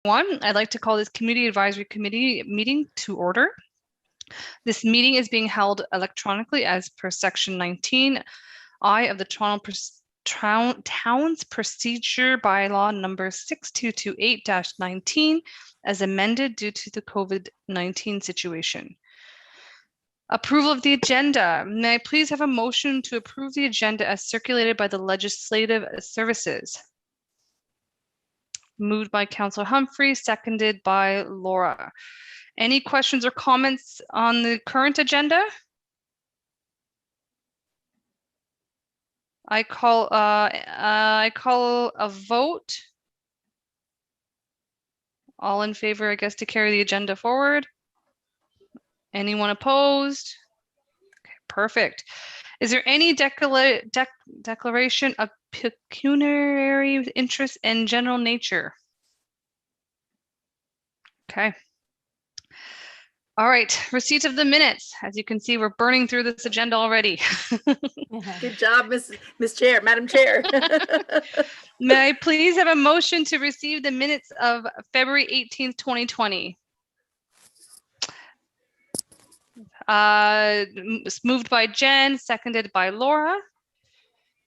I'd like to call this Community Advisory Committee meeting to order. This meeting is being held electronically as per Section 19I of the Toronto Towns Procedure Bylaw number 6228-19 as amended due to the COVID-19 situation. Approval of the agenda. May I please have a motion to approve the agenda as circulated by the Legislative Services? Moved by Councillor Humphrey, seconded by Laura. Any questions or comments on the current agenda? I call a vote. All in favor, I guess, to carry the agenda forward. Anyone opposed? Okay, perfect. Is there any declaration of pecuniary interest in general nature? Okay. All right, receipt of the minutes. As you can see, we're burning through this agenda already. Good job, Ms. Chair, Madam Chair. May I please have a motion to receive the minutes of February 18th, 2020? Moved by Jen, seconded by Laura.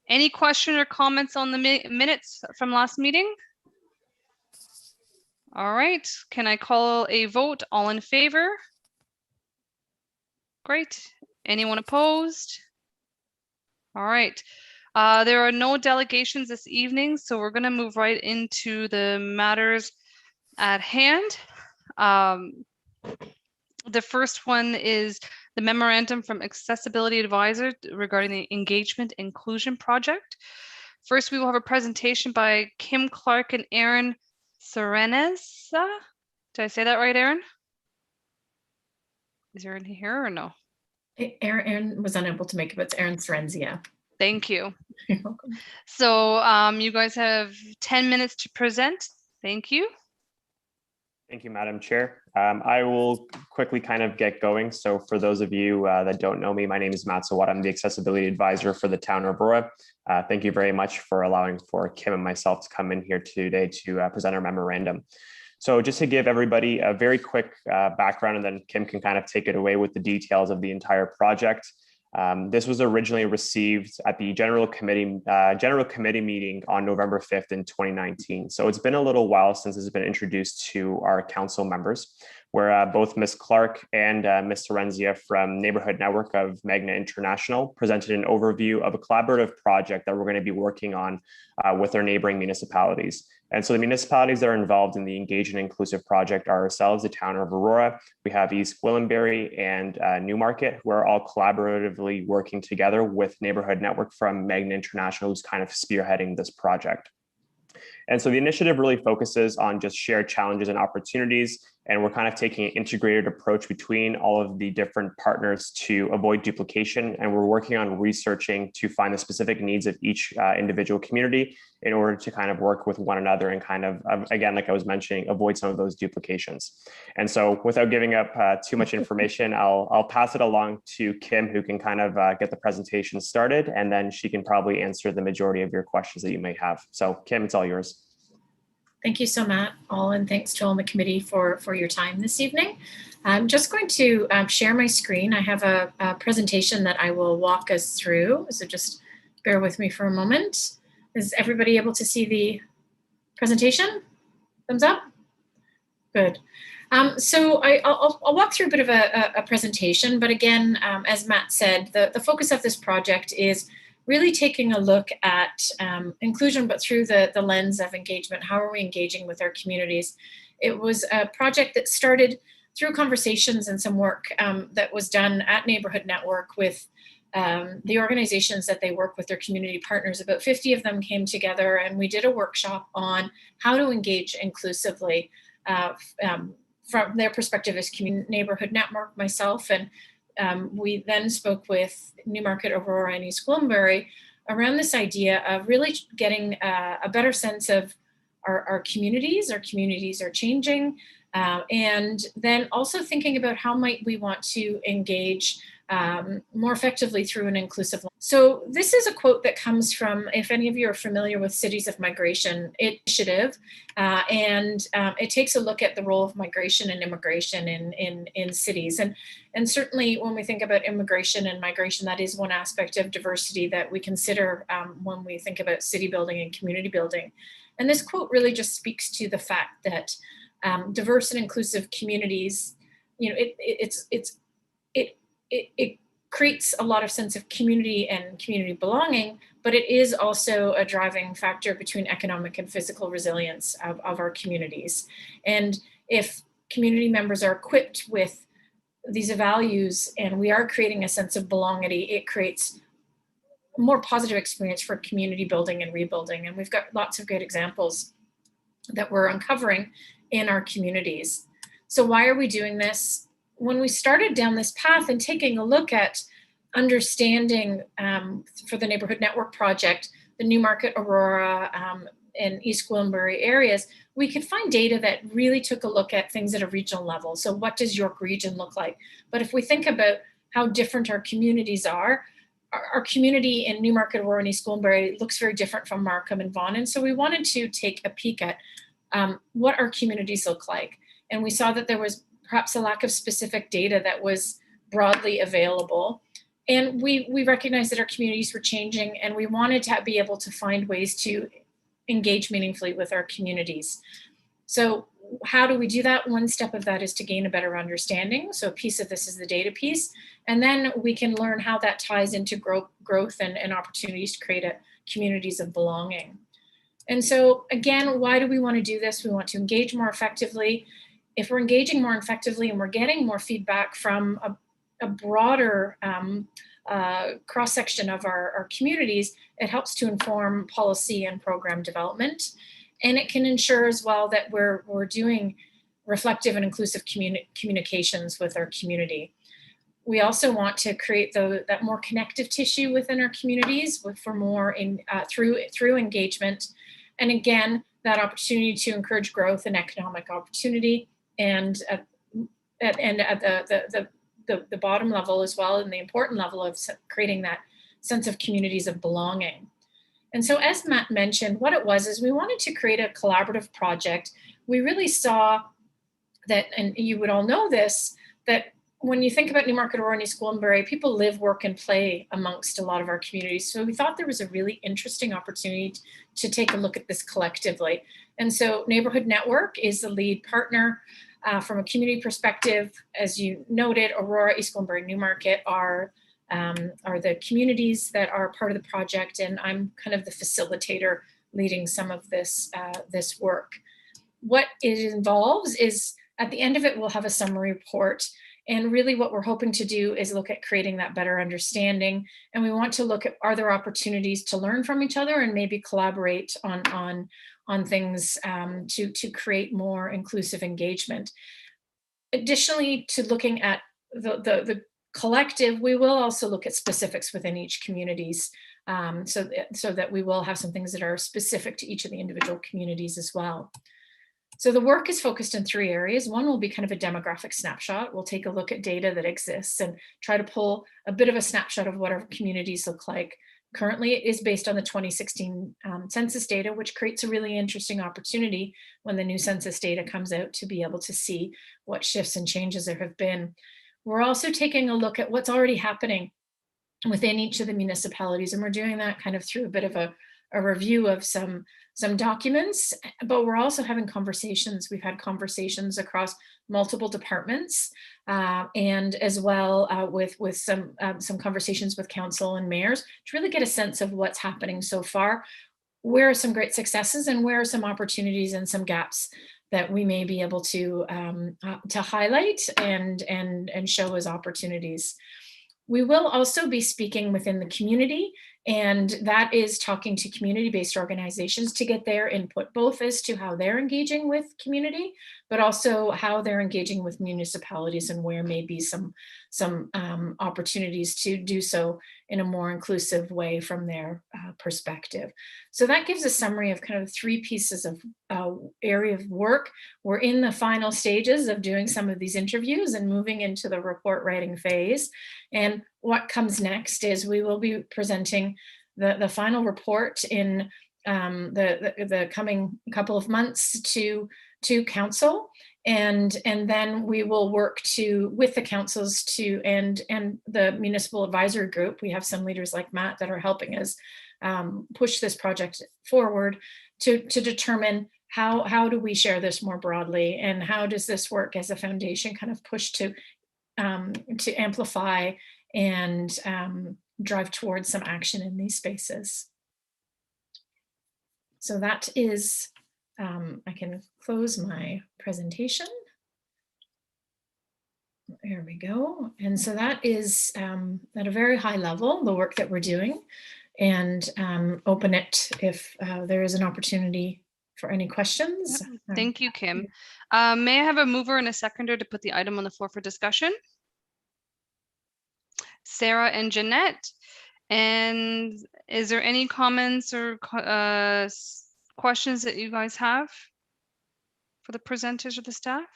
Any question or comments on the minutes from last meeting? All right, can I call a vote? All in favor? Great. Anyone opposed? All right. There are no delegations this evening, so we're going to move right into the matters at hand. The first one is the memorandum from Accessibility Advisor regarding the Engagement Inclusion Project. First, we will have a presentation by Kim Clark and Aaron Sereneza. Did I say that right, Aaron? Is Aaron here or no? Aaron was unable to make it, but it's Aaron Serenzia. Thank you. You're welcome. So you guys have 10 minutes to present. Thank you. Thank you, Madam Chair. I will quickly kind of get going. So for those of you that don't know me, my name is Matt Sawat. I'm the Accessibility Advisor for the Town of Aurora. Thank you very much for allowing for Kim and myself to come in here today to present our memorandum. So just to give everybody a very quick background, and then Kim can kind of take it away with the details of the entire project. This was originally received at the General Committee meeting on November 5th in 2019. So it's been a little while since it's been introduced to our council members, where both Ms. Clark and Ms. Serenzia from Neighborhood Network of Magna International presented an overview of a collaborative project that we're going to be working on with our neighboring municipalities. And so the municipalities that are involved in the Engage and Inclusive project are ourselves, the town of Aurora. We have East Gwillimbury and Newmarket, who are all collaboratively working together with Neighborhood Network from Magna International, who's kind of spearheading this project. And so the initiative really focuses on just shared challenges and opportunities, and we're kind of taking an integrated approach between all of the different partners to avoid duplication. And we're working on researching to find the specific needs of each individual community in order to kind of work with one another and kind of, again, like I was mentioning, avoid some of those duplications. And so without giving up too much information, I'll pass it along to Kim, who can kind of get the presentation started, and then she can probably answer the majority of your questions that you may have. So Kim, it's all yours. Thank you so much, all, and thanks to all in the committee for your time this evening. I'm just going to share my screen. I have a presentation that I will walk us through, so just bear with me for a moment. Is everybody able to see the presentation? Thumbs up? Good. So I'll walk through a bit of a presentation, but again, as Matt said, the focus of this project is really taking a look at inclusion, but through the lens of engagement. How are we engaging with our communities? It was a project that started through conversations and some work that was done at Neighborhood Network with the organizations that they work with, their community partners. About 50 of them came together, and we did a workshop on how to engage inclusively from their perspective as Neighborhood Network, myself, and we then spoke with Newmarket, Aurora, and East Gwillimbury around this idea of really getting a better sense of our communities. Our communities are changing, and then also thinking about how might we want to engage more effectively through an inclusive. So this is a quote that comes from, if any of you are familiar with Cities of Migration initiative, and it takes a look at the role of migration and immigration in cities. And certainly when we think about immigration and migration, that is one aspect of diversity that we consider when we think about city building and community building. And this quote really just speaks to the fact that diverse and inclusive communities, it creates a lot of sense of community and community belonging, but it is also a driving factor between economic and physical resilience of our communities. And if community members are equipped with these values and we are creating a sense of belonging, it creates a more positive experience for community building and rebuilding. And we've got lots of great examples that we're uncovering in our communities. So why are we doing this? When we started down this path and taking a look at understanding for the Neighborhood Network Project, the Newmarket, Aurora, and East Gwillimbury areas, we could find data that really took a look at things at a regional level. So what does York Region look like? But if we think about how different our communities are, our community in Newmarket, Aurora, and East Gwillimbury looks very different from Markham and Vaughan. And so we wanted to take a peek at what our communities look like. And we saw that there was perhaps a lack of specific data that was broadly available. And we recognized that our communities were changing and we wanted to be able to find ways to engage meaningfully with our communities. So how do we do that? One step of that is to gain a better understanding. So a piece of this is the data piece. And then we can learn how that ties into growth and opportunities to create communities of belonging. And so again, why do we want to do this? We want to engage more effectively. If we're engaging more effectively and we're getting more feedback from a broader cross-section of our communities, it helps to inform policy and program development. And it can ensure as well that we're doing reflective and inclusive communications with our community. We also want to create that more connective tissue within our communities for more through engagement. And again, that opportunity to encourage growth and economic opportunity, and at the bottom level as well, and the important level of creating that sense of communities of belonging. And so as Matt mentioned, what it was is we wanted to create a collaborative project. We really saw that, and you would all know this, that when you think about Newmarket, Aurora, and East Gwillimbury, people live, work, and play amongst a lot of our communities. So we thought there was a really interesting opportunity to take a look at this collectively. And so Neighborhood Network is the lead partner. From a community perspective, as you noted, Aurora, East Gwillimbury, Newmarket are the communities that are part of the project, and I'm kind of the facilitator leading some of this work. What it involves is, at the end of it, we'll have a summary report. And really what we're hoping to do is look at creating that better understanding. And we want to look at, are there opportunities to learn from each other and maybe collaborate on things to create more inclusive engagement. Additionally to looking at the collective, we will also look at specifics within each communities so that we will have some things that are specific to each of the individual communities as well. So the work is focused in 3 areas. One will be kind of a demographic snapshot. We'll take a look at data that exists and try to pull a bit of a snapshot of what our communities look like. Currently, it is based on the 2016 census data, which creates a really interesting opportunity when the new census data comes out to be able to see what shifts and changes there have been. We're also taking a look at what's already happening within each of the municipalities, and we're doing that kind of through a bit of a review of some documents, but we're also having conversations. We've had conversations across multiple departments and as well with some conversations with council and mayors to really get a sense of what's happening so far. Where are some great successes and where are some opportunities and some gaps that we may be able to highlight and show as opportunities. We will also be speaking within the community, and that is talking to community-based organizations to get their input, both as to how they're engaging with community, but also how they're engaging with municipalities and where may be some opportunities to do so in a more inclusive way from their perspective. So that gives a summary of kind of 3 pieces area of work. We're in the final stages of doing some of these interviews and moving into the report writing phase. And what comes next is we will be presenting the final report in the coming couple of months to council. And then we will work with the councils and the municipal advisory group. We have some leaders like Matt that are helping us push this project forward to determine how do we share this more broadly, and how does this work as a foundation kind of push to amplify and drive towards some action in these spaces. So that is, I can close my presentation. There we go. And so that is at a very high level, the work that we're doing, and open it if there is an opportunity for any questions. Thank you, Kim. May I have a mover and a seconder to put the item on the floor for discussion? Sarah and Jeanette. And is there any comments or questions that you guys have for the presenters or the staff?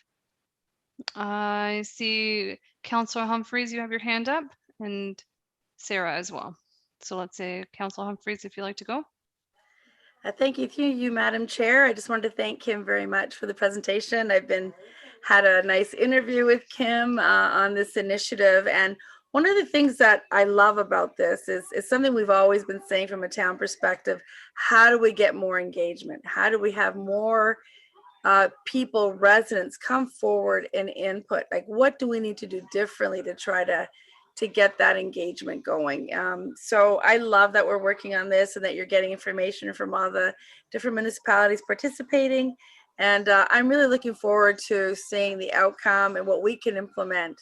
I see Councillor Humphreys, you have your hand up, and Sarah as well. So let's say Councillor Humphreys, if you'd like to go. Thank you, Madam Chair. I just wanted to thank Kim very much for the presentation. I've had a nice interview with Kim on this initiative, and one of the things that I love about this is something we've always been saying from a town perspective. How do we get more engagement? How do we have more people, residents come forward and input? Like, what do we need to do differently to try to get that engagement going? So I love that we're working on this and that you're getting information from all the different municipalities participating. And I'm really looking forward to seeing the outcome and what we can implement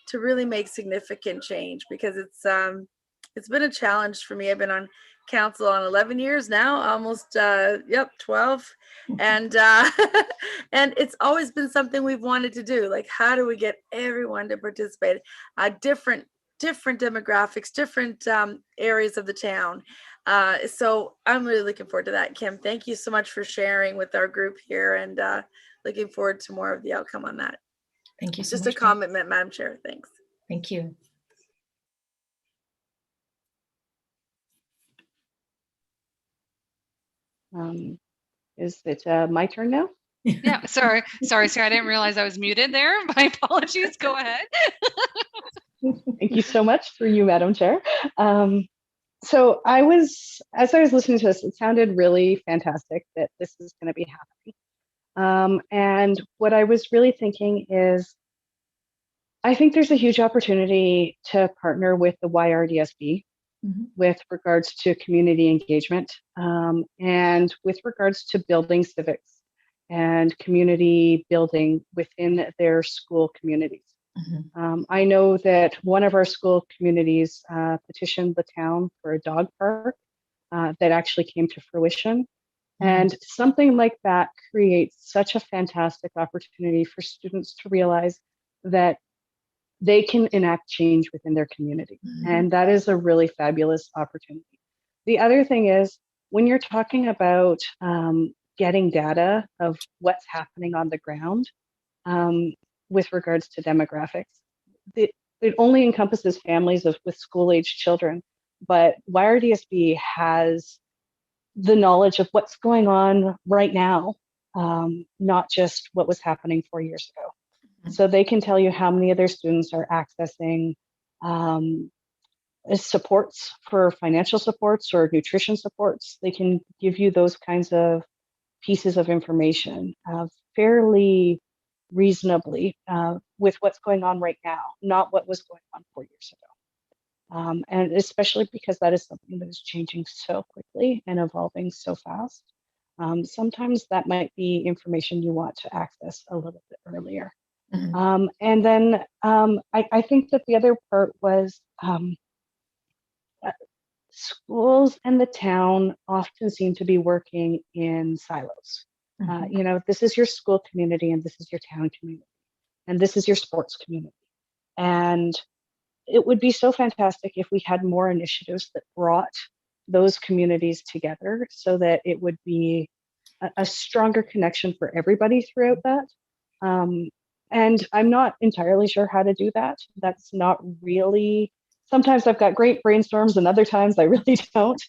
to really make significant change, because it's been a challenge for me. I've been on council on 11 years now, almost 12, and and it's always been something we've wanted to do. Like, how do we get everyone to participate? Different demographics, different areas of the town. So I'm really looking forward to that. Kim, thank you so much for sharing with our group here, and looking forward to more of the outcome on that. Thank you so much. Just a comment, Madam Chair. Thanks. Thank you. Is it my turn now? Yeah, sorry, I didn't realize I was muted there. My apologies. Go ahead. Thank you so much for you, Madam Chair. So as I was listening to this, it sounded really fantastic that this is going to be happening. And what I was really thinking is, I think there's a huge opportunity to partner with the YRDSB with regards to community engagement, and with regards to building civics and community building within their school communities. I know that one of our school communities petitioned the town for a dog park that actually came to fruition. And something like that creates such a fantastic opportunity for students to realize that they can enact change within their community. And that is a really fabulous opportunity. The other thing is, when you're talking about getting data of what's happening on the ground with regards to demographics, it only encompasses families with school-age children, but YRDSB has the knowledge of what's going on right now, not just what was happening 4 years ago. So they can tell you how many of their students are accessing supports for financial supports or nutrition supports. They can give you those kinds of pieces of information fairly reasonably with what's going on right now, not what was going on 4 years ago. And especially because that is something that is changing so quickly and evolving so fast. Sometimes that might be information you want to access a little bit earlier. And then I think that the other part was schools and the town often seem to be working in silos. You know, this is your school community, and this is your town community, and this is your sports community. And it would be so fantastic if we had more initiatives that brought those communities together, so that it would be a stronger connection for everybody throughout that. And I'm not entirely sure how to do that. That's not really, sometimes I've got great brainstorms and other times I really don't.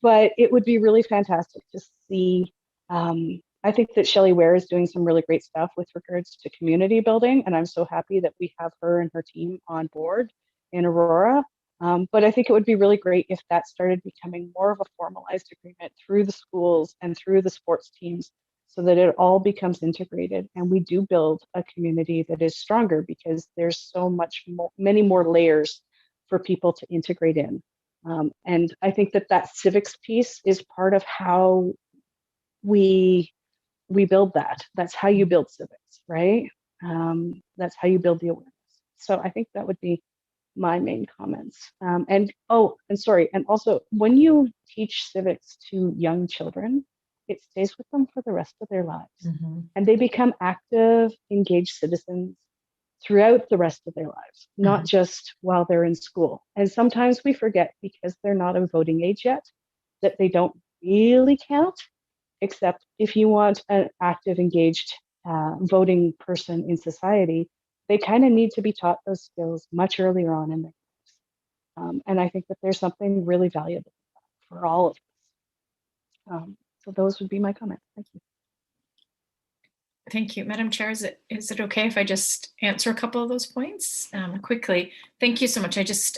But it would be really fantastic to see. I think that Shelley Ware is doing some really great stuff with regards to community building, and I'm so happy that we have her and her team on board in Aurora. But I think it would be really great if that started becoming more of a formalized agreement through the schools and through the sports teams, so that it all becomes integrated and we do build a community that is stronger, because there's so many more layers for people to integrate in. And I think that civics piece is part of how we build that. That's how you build civics, right? That's how you build the awareness. So I think that would be my main comments. And sorry, and also when you teach civics to young children, it stays with them for the rest of their lives. Mm-hmm. And they become active, engaged citizens throughout the rest of their lives, not just while they're in school. And sometimes we forget, because they're not of voting age yet, that they don't really count, except if you want an active, engaged voting person in society, they kind of need to be taught those skills much earlier on in their lives. And I think that there's something really valuable for all of us. So those would be my comments. Thank you. Thank you, Madam Chair. Is it okay if I just answer a couple of those points quickly? Thank you so much. I just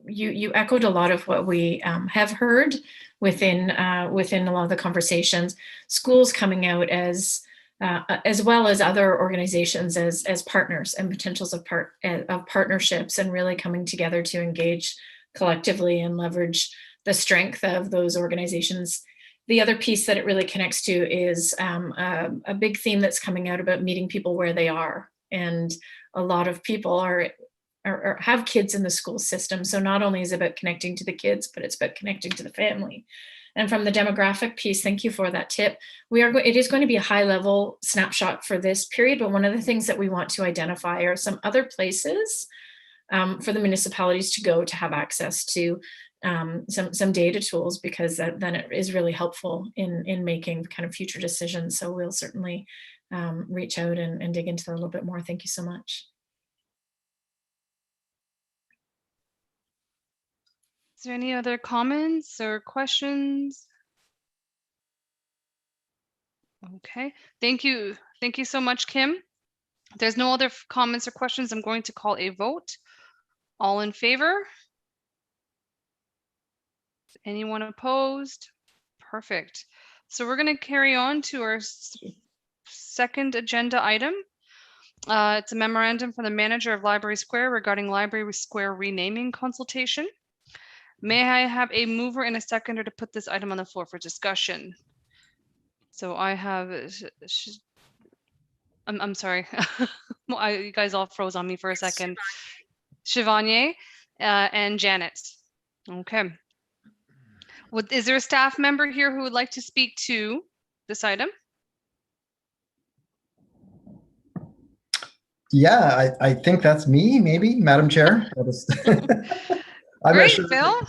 you echoed a lot of what we have heard within a lot of the conversations. Schools coming out as well as other organizations as partners and potentials of partnerships, and really coming together to engage collectively and leverage the strength of those organizations. The other piece that it really connects to is a big theme that's coming out about meeting people where they are. And a lot of people have kids in the school system. So not only is it about connecting to the kids, but it's about connecting to the family. And from the demographic piece, thank you for that tip. It is going to be a high level snapshot for this period, but one of the things that we want to identify are some other places for the municipalities to go to have access to some data tools, because then it is really helpful in making kind of future decisions. So we'll certainly reach out and dig into that a little bit more. Thank you so much. Is there any other comments or questions? Okay, thank you. Thank you so much, Kim. If there's no other comments or questions, I'm going to call a vote. All in favor? Anyone opposed? Perfect. So we're going to carry on to our second agenda item. It's a memorandum from the manager of Library Square regarding Library Square renaming consultation. May I have a mover and a seconder to put this item on the floor for discussion? So I have, I'm sorry, you guys all froze on me for a second. Shivanye and Janet. Okay. Is there a staff member here who would like to speak to this item? Yeah, I think that's me, maybe, Madam Chair. I'm Great, not sure Phil.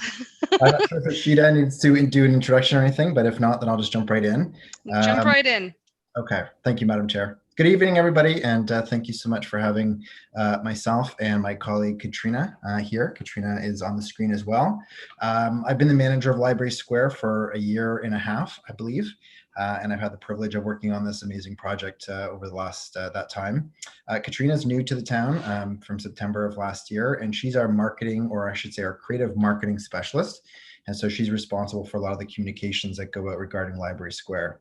I'm not sure if Ashita needs to do an introduction or anything, but if not, then I'll just jump right in. Jump right in. Okay, thank you, Madam Chair. Good evening, everybody, and thank you so much for having myself and my colleague Katrina here. Katrina is on the screen as well. I've been the manager of Library Square for a year and a half, I believe, and I've had the privilege of working on this amazing project over the last that time. Katrina is new to the town from September of last year, and she's our marketing, or I should say our creative marketing specialist. And so she's responsible for a lot of the communications that go out regarding Library Square.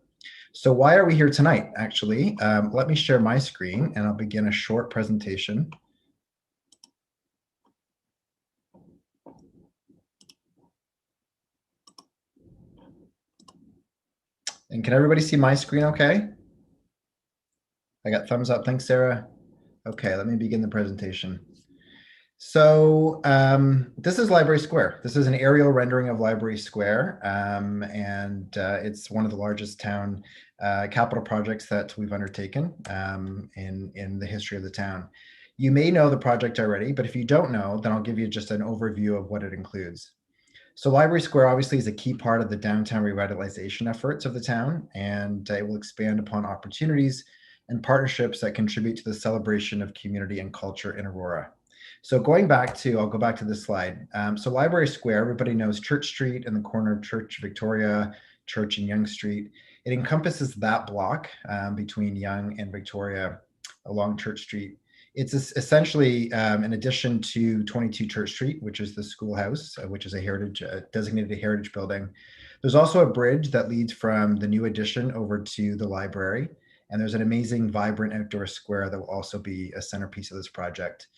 So why are we here tonight, actually? Let me share my screen and I'll begin a short presentation. And can everybody see my screen okay? I got thumbs up, thanks, Sarah. Okay, let me begin the presentation. So this is Library Square. This is an aerial rendering of Library Square, and it's one of the largest town capital projects that we've undertaken in the history of the town. You may know the project already, but if you don't know, then I'll give you just an overview of what it includes. So Library Square obviously is a key part of the downtown revitalization efforts of the town, and it will expand upon opportunities and partnerships that contribute to the celebration of community and culture in Aurora. So I'll go back to this slide. So Library Square, everybody knows Church Street and the corner of Church Victoria, Church and Yonge Street. It encompasses that block between Yonge and Victoria along Church Street. It's essentially an addition to 22 Church Street, which is the schoolhouse, which is a designated heritage building. There's also a bridge that leads from the new addition over to the library. And there's an amazing, vibrant outdoor square that will also be a centerpiece of this project.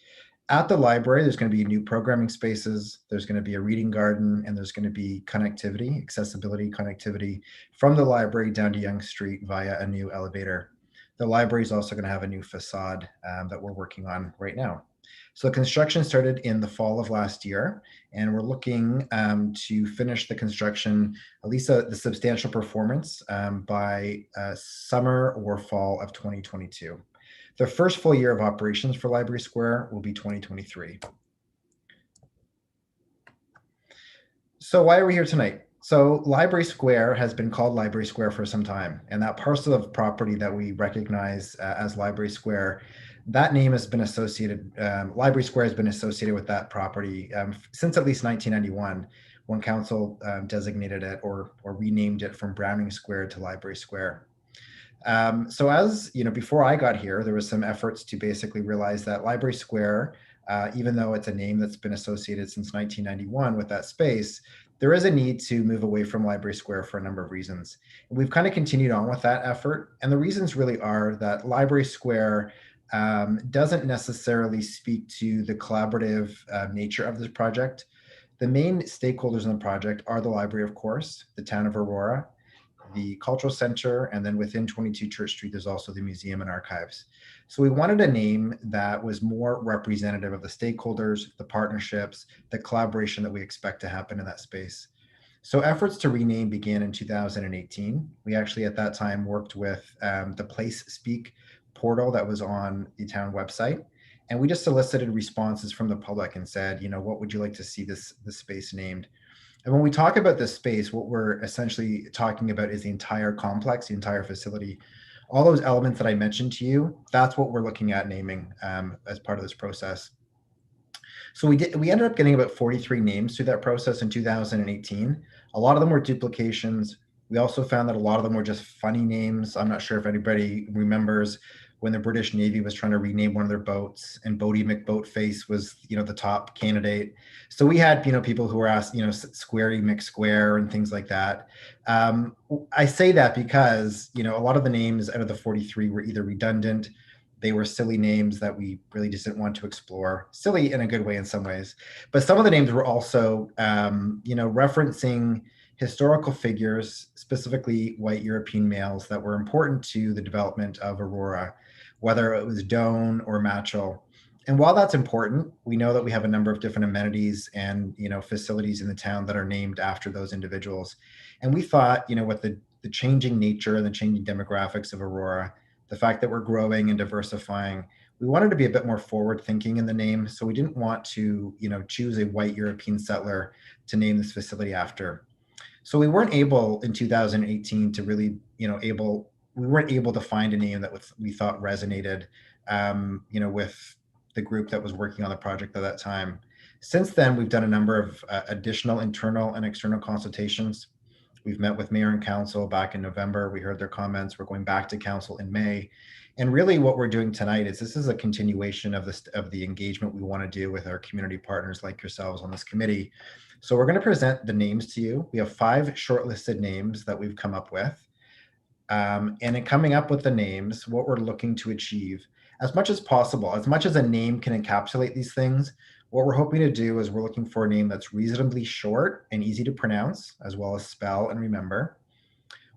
At the library, there's going to be new programming spaces, there's going to be a reading garden, and there's going to be connectivity, accessibility connectivity from the library down to Yonge Street via a new elevator. The library is also going to have a new facade that we're working on right now. So construction started in the fall of last year, and we're looking to finish the construction, at least the substantial performance by summer or fall of 2022. The first full year of operations for Library Square will be 2023. So why are we here tonight? So Library Square has been called Library Square for some time, and that parcel of property that we recognize as Library Square, that name has been associated, Library Square has been associated with that property since at least 1991, when council designated it or renamed it from Browning Square to Library Square. So as you know, before I got here, there was some efforts to basically realize that Library Square, even though it's a name that's been associated since 1991 with that space, there is a need to move away from Library Square for a number of reasons. And we've kind of continued on with that effort. And the reasons really are that Library Square doesn't necessarily speak to the collaborative nature of this project. The main stakeholders in the project are the library, of course, the town of Aurora, the cultural center, and then within 22 Church Street, there's also the museum and archives. So we wanted a name that was more representative of the stakeholders, the partnerships, the collaboration that we expect to happen in that space. So efforts to rename began in 2018. We actually at that time worked with the Place Speak portal that was on the town website. And we just solicited responses from the public and said, you know, what would you like to see this space named? And when we talk about this space, what we're essentially talking about is the entire complex, the entire facility. All those elements that I mentioned to you, that's what we're looking at naming as part of this process. So we ended up getting about 43 names through that process in 2018. A lot of them were duplications. We also found that a lot of them were just funny names. I'm not sure if anybody remembers when the British Navy was trying to rename one of their boats, and Bodie McBoatface was, you know, the top candidate. So we had, you know, people who were asked, you know, Squarey McSquare and things like that. I say that because, you know, a lot of the names out of the 43 were either redundant, they were silly names that we really just didn't want to explore. Silly in a good way in some ways. But some of the names were also, you know, referencing historical figures, specifically white European males that were important to the development of Aurora, whether it was Doan or Matchell. And while that's important, we know that we have a number of different amenities and, you know, facilities in the town that are named after those individuals. And we thought, you know, with the changing nature and the changing demographics of Aurora, the fact that we're growing and diversifying, we wanted to be a bit more forward thinking in the name. So we didn't want to, you know, choose a white European settler to name this facility after. So we weren't able in 2018 to really, you know, we weren't able to find a name that we thought resonated, you know, with the group that was working on the project at that time. Since then, we've done a number of additional internal and external consultations. We've met with mayor and council back in November. We heard their comments. We're going back to council in May. And really what we're doing tonight is this is a continuation of the engagement we want to do with our community partners like yourselves on this committee. So we're going to present the names to you. We have 5 shortlisted names that we've come up with. And in coming up with the names, what we're looking to achieve, as much as possible, as much as a name can encapsulate these things, what we're hoping to do is we're looking for a name that's reasonably short and easy to pronounce, as well as spell and remember.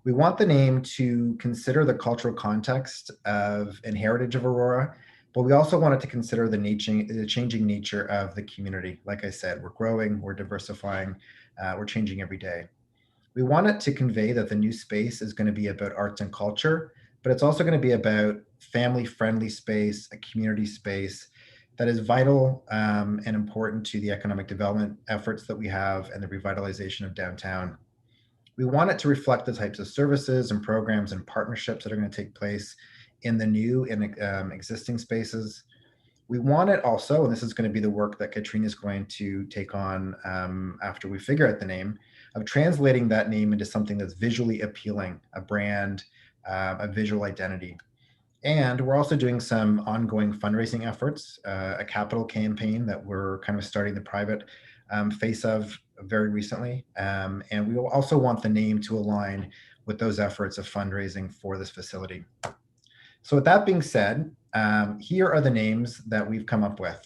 We want the name to consider the cultural context of and heritage of Aurora, but we also wanted to consider the changing nature of the community. Like I said, we're growing, we're diversifying, we're changing every day. We want it to convey that the new space is going to be about arts and culture, but it's also going to be about family-friendly space, a community space that is vital and important to the economic development efforts that we have and the revitalization of downtown. We want it to reflect the types of services and programs and partnerships that are going to take place in the new and existing spaces. We want it also, and this is going to be the work that Katrina is going to take on after we figure out the name, of translating that name into something that's visually appealing, a brand, a visual identity. And we're also doing some ongoing fundraising efforts, a capital campaign that we're kind of starting the private face of very recently. And we will also want the name to align with those efforts of fundraising for this facility. So with that being said, here are the names that we've come up with.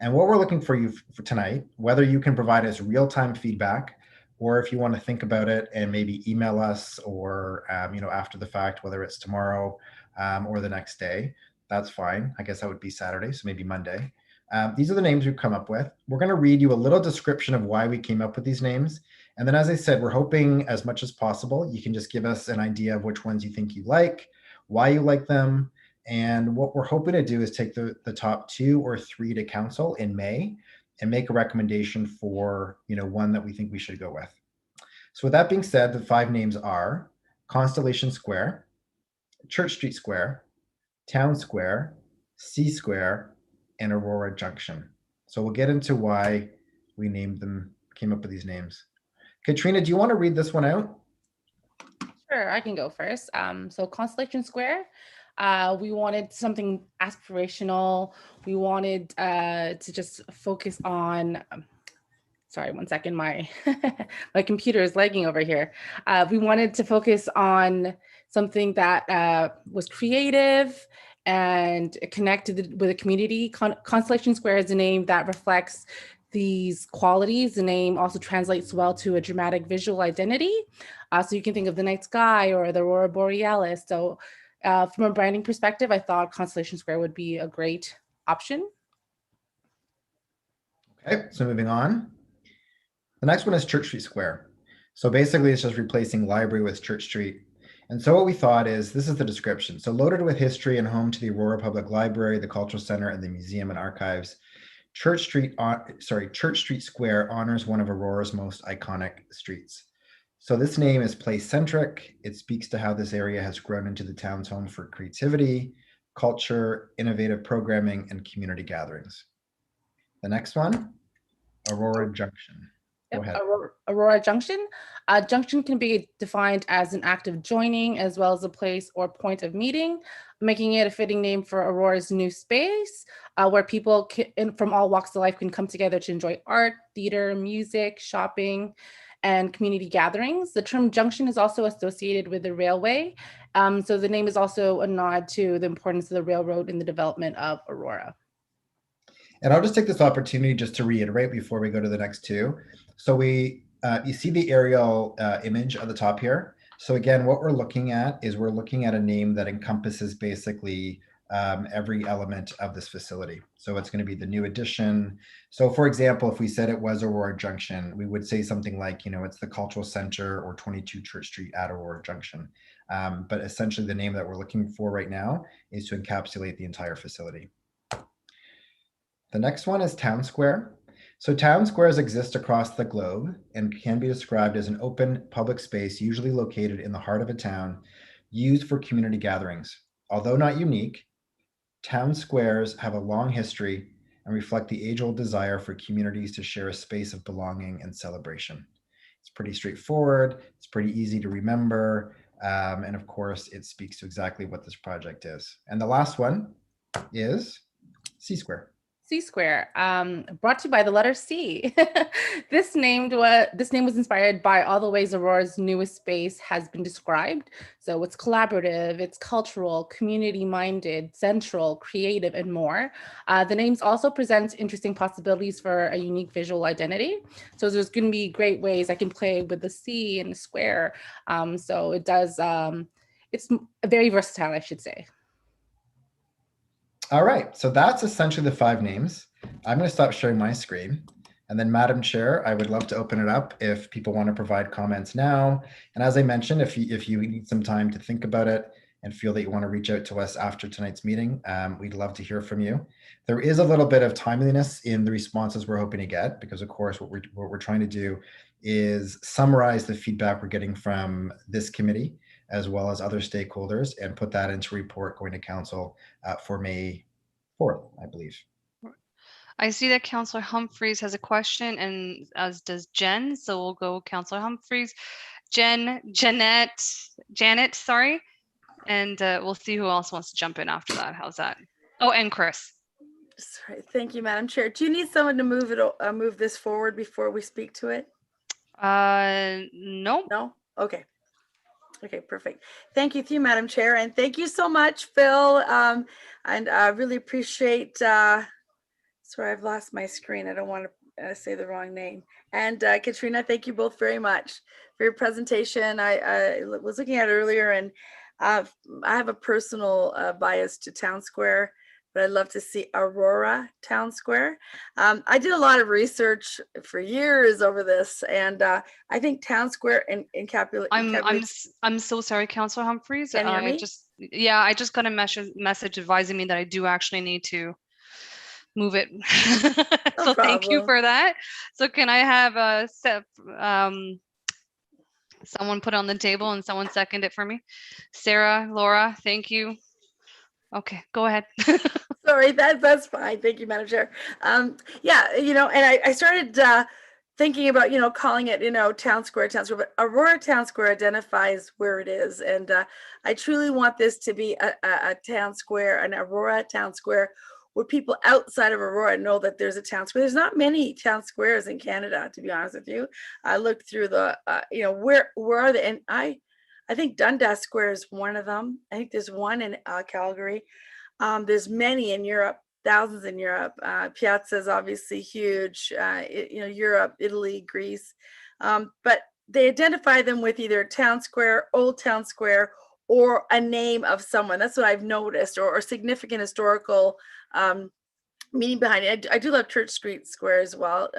And what we're looking for you for tonight, whether you can provide us real-time feedback, or if you want to think about it and maybe email us, or after the fact, whether it's tomorrow or the next day, that's fine. I guess that would be Saturday, so maybe Monday. These are the names we've come up with. We're going to read you a little description of why we came up with these names. And then, as I said, we're hoping as much as possible, you can just give us an idea of which ones you think you like, why you like them. And what we're hoping to do is take the top 2 or 3 to council in May and make a recommendation for one that we think we should go with. So with that being said, the 5 names are Constellation Square, Church Street Square, Town Square, C Square, and Aurora Junction. So we'll get into why we named them, came up with these names. Katrina, do you want to read this one out? Sure, I can go first. So Constellation Square, we wanted something aspirational. We wanted to just focus on, sorry, one second, my my computer is lagging over here. We wanted to focus on something that was creative and connected with the community. Constellation Square is a name that reflects these qualities. The name also translates well to a dramatic visual identity. So you can think of the night sky or the Aurora Borealis. So from a branding perspective, I thought Constellation Square would be a great option. Okay, so moving on. The next one is Church Street Square. So basically it's just replacing library with Church Street. And so what we thought is, this is the description. So loaded with history and home to the Aurora Public Library, the Cultural Center, and the Museum and Archives, Church Street Square honors one of Aurora's most iconic streets. So this name is place-centric. It speaks to how this area has grown into the town's home for creativity, culture, innovative programming, and community gatherings. The next one, Aurora Junction. Go ahead. Aurora Junction. Junction can be defined as an act of joining as well as a place or point of meeting, making it a fitting name for Aurora's new space where people from all walks of life can come together to enjoy art, theater, music, shopping, and community gatherings. The term junction is also associated with the railway. So the name is also a nod to the importance of the railroad in the development of Aurora. And I'll just take this opportunity just to reiterate before we go to the next 2. So you see the aerial image at the top here. So again, what we're looking at is we're looking at a name that encompasses basically every element of this facility. So it's going to be the new addition. So for example, if we said it was Aurora Junction, we would say something like, it's the Cultural Center or 22 Church Street at Aurora Junction. But essentially the name that we're looking for right now is to encapsulate the entire facility. The next one is Town Square. So town squares exist across the globe and can be described as an open public space, usually located in the heart of a town, used for community gatherings. Although not unique, town squares have a long history and reflect the age-old desire for communities to share a space of belonging and celebration. It's pretty straightforward, it's pretty easy to remember, and of course, it speaks to exactly what this project is. And the last one is C Square. C Square, brought to you by the letter C. This name was inspired by all the ways Aurora's newest space has been described. So it's collaborative, it's cultural, community-minded, central, creative, and more. The names also present interesting possibilities for a unique visual identity. So there's going to be great ways I can play with the C and the square. So it does, it's very versatile, I should say. All right, so that's essentially the 5 names. I'm going to stop sharing my screen. And then Madam Chair, I would love to open it up if people want to provide comments now. And as I mentioned, if you need some time to think about it, and feel that you want to reach out to us after tonight's meeting, we'd love to hear from you. There is a little bit of timeliness in the responses we're hoping to get, because of course what we're trying to do is summarize the feedback we're getting from this committee as well as other stakeholders and put that into a report going to council for May 4th, I believe. I see that Councillor Humphreys has a question, and as does Jen. So we'll go Councillor Humphreys, Janet, sorry. And we'll see who else wants to jump in after that. How's that? Oh, and Chris. Sorry. Thank you, Madam Chair. Do you need someone to move this forward before we speak to it? No. No? Okay. Okay, perfect. Thank you, Madam Chair. And thank you so much, Phil. And I really appreciate, sorry, I've lost my screen. I don't want to say the wrong name. And Katrina, thank you both very much for your presentation. I was looking at it earlier, and I have a personal bias to Town Square, but I'd love to see Aurora Town Square. I did a lot of research for years over this, and I think Town Square I'm so sorry, Councillor Humphreys. Can you hear me? I just got a message advising me that I do actually need to move it. So thank you for that. So can I have someone put it on the table and someone second it for me? Sarah, Laura, thank you. Okay, go ahead. Sorry, that's fine. Thank you, Madam Chair. Yeah, and I started thinking about, calling it, Town Square, but Aurora Town Square identifies where it is. And I truly want this to be a town square, an Aurora Town Square, where people outside of Aurora know that there's a town square. There's not many town squares in Canada, to be honest with you. I looked through the, where are they? And I think Dundas Square is one of them. I think there's one in Calgary. There's many in Europe, thousands in Europe. Piazza is obviously huge. Europe, Italy, Greece. But they identify them with either town square, old town square, or a name of someone. That's what I've noticed, or significant historical meaning behind it. I do love Church Street Square as well.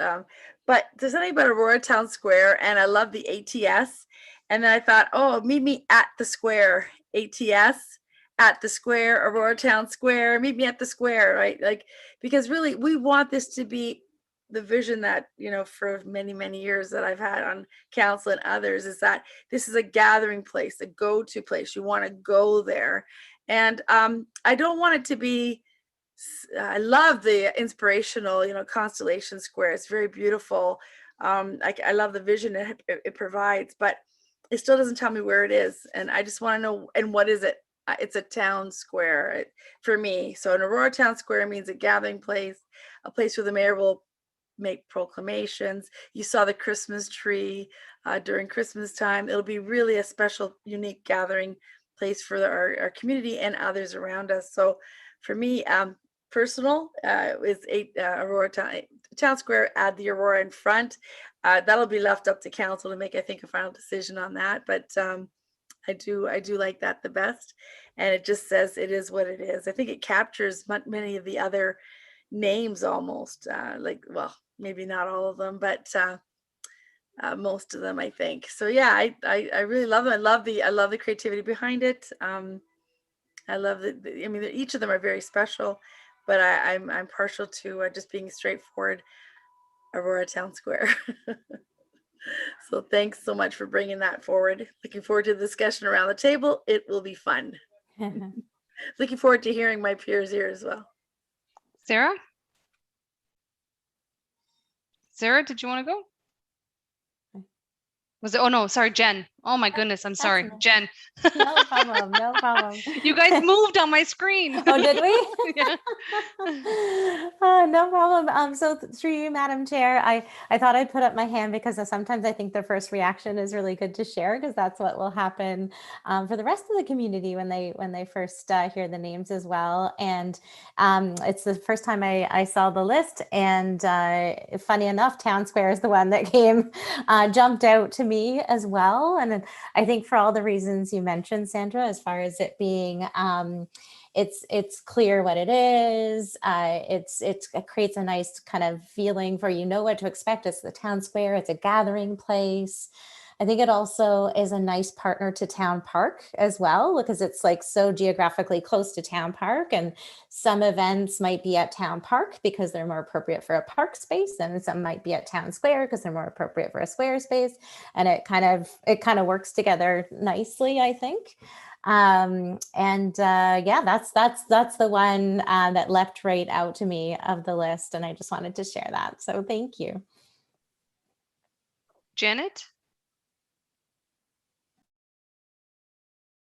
But there's something about Aurora Town Square, and I love the ATS. And then I thought, oh, meet me at the square, ATS, at the square, Aurora Town Square, meet me at the square, right? Like, because really we want this to be the vision that, for many, many years that I've had on council and others, is that this is a gathering place, a go-to place. You want to go there. And I don't want it to be, I love the inspirational, Constellation Square. It's very beautiful. I love the vision it provides, but it still doesn't tell me where it is. And I just want to know, and what is it? It's a town square for me. So an Aurora Town Square means a gathering place, a place where the mayor will make proclamations. You saw the Christmas tree during Christmas time. It'll be really a special, unique gathering place for our community and others around us. So for me, personal is Aurora Town Square. Add the Aurora in front. That'll be left up to council to make, I think, a final decision on that. But I do like that the best, and it just says it is what it is. I think it captures many of the other names almost, well, maybe not all of them, but most of them, I think. So yeah, I really love them. I love the creativity behind it. I love each of them are very special, but I'm partial to just being straightforward Aurora Town Square. So thanks so much for bringing that forward. Looking forward to the discussion around the table. It will be fun. Looking forward to hearing my peers here as well. Sarah? Sarah, did you want to go? Was it? Oh no, sorry, Jen. Oh my goodness, I'm sorry, Jen. No problem, no problem. You guys moved on my screen. Oh, did we? Yeah. No problem. So through you, Madam Chair, I thought I'd put up my hand because sometimes I think the first reaction is really good to share, because that's what will happen for the rest of the community when they first hear the names as well. And it's the first time I saw the list, and funny enough, Town Square is the one that jumped out to me as well. And I think for all the reasons you mentioned, Sandra, as far as it being, it's clear what it is. It creates a nice kind of feeling for, what to expect. It's the town square. It's a gathering place. I think it also is a nice partner to Town Park as well, because it's like so geographically close to Town Park, and some events might be at Town Park because they're more appropriate for a park space, and some might be at Town Square because they're more appropriate for a square space. And it kind of works together nicely, I think. Yeah, that's the one that leapt right out to me of the list, and I just wanted to share that. So thank you. Janet?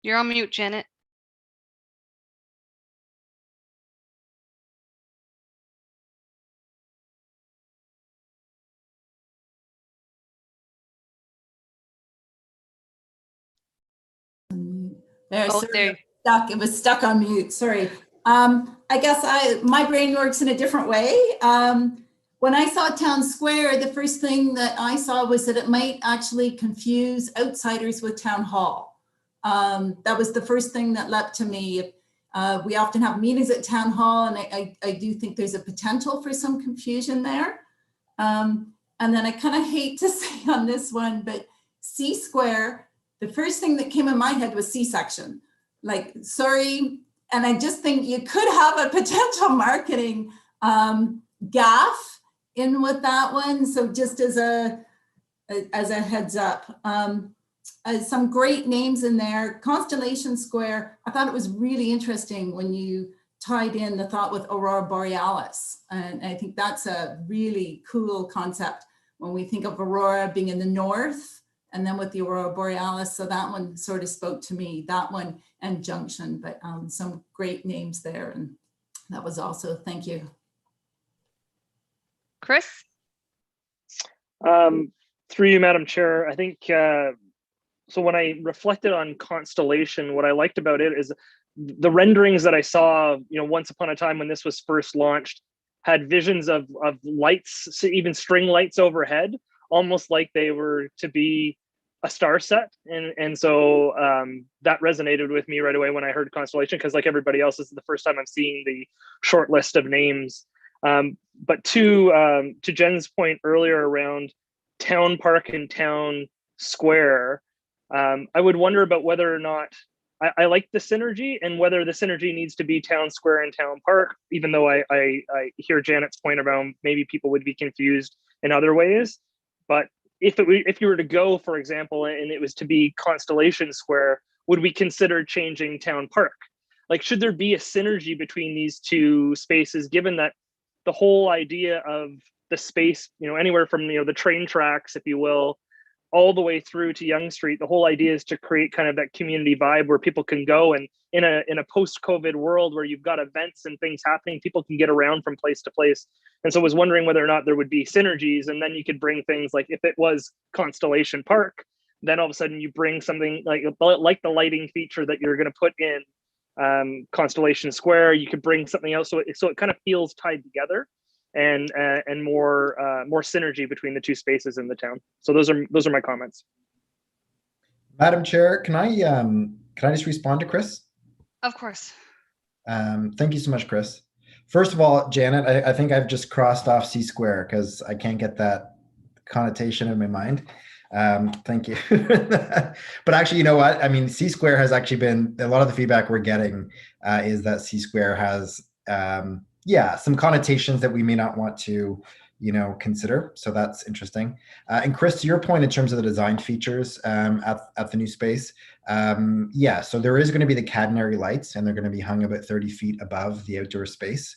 You're on mute, Janet. There, Oh, sorry, there. stuck. It was stuck on mute. Sorry. I guess my brain works in a different way. When I saw Town Square, the first thing that I saw was that it might actually confuse outsiders with Town Hall. That was the first thing that leapt to me. We often have meetings at Town Hall, and I do think there's a potential for some confusion there. And then I kind of hate to say on this one, but C Square, the first thing that came in my head was C-section. Like, sorry. And I just think you could have a potential marketing gaffe in with that one. So just as a heads up, some great names in there. Constellation Square, I thought it was really interesting when you tied in the thought with Aurora Borealis. And I think that's a really cool concept when we think of Aurora being in the north and then with the Aurora Borealis. So that one sort of spoke to me, that one and Junction, but some great names there. And that was also, thank you. Chris? Through you, Madam Chair, I think, so when I reflected on Constellation, what I liked about it is the renderings that I saw, once upon a time when this was first launched, had visions of lights, even string lights overhead, almost like they were to be a star set. And so that resonated with me right away when I heard Constellation, because like everybody else, this is the first time I'm seeing the short list of names. But to Jen's point earlier around Town Park and Town Square, I would wonder about whether or not I like the synergy and whether the synergy needs to be Town Square and Town Park, even though I hear Janet's point around maybe people would be confused in other ways. But if you were to go, for example, and it was to be Constellation Square, would we consider changing Town Park? Like, should there be a synergy between these two spaces, given that the whole idea of the space, anywhere from, the train tracks, if you will, all the way through to Yonge Street, the whole idea is to create kind of that community vibe where people can go, and in a post-COVID world where you've got events and things happening, people can get around from place to place. And so I was wondering whether or not there would be synergies, and then you could bring things like, if it was Constellation Park, then all of a sudden you bring something like the lighting feature that you're going to put in Constellation Square, you could bring something else, so it kind of feels tied together, and more synergy between the two spaces in the town. So those are my comments. Madam Chair, can I just respond to Chris? Of course. Thank you so much, Chris. First of all, Janet, I think I've just crossed off C Square because I can't get that connotation in my mind. Thank you. But actually, you know what? I mean, C Square has actually been, a lot of the feedback we're getting is that C Square has, some connotations that we may not want to, consider. So that's interesting. And Chris, to your point in terms of the design features at the new space, so there is going to be the catenary lights, and they're going to be hung about 30 feet above the outdoor space.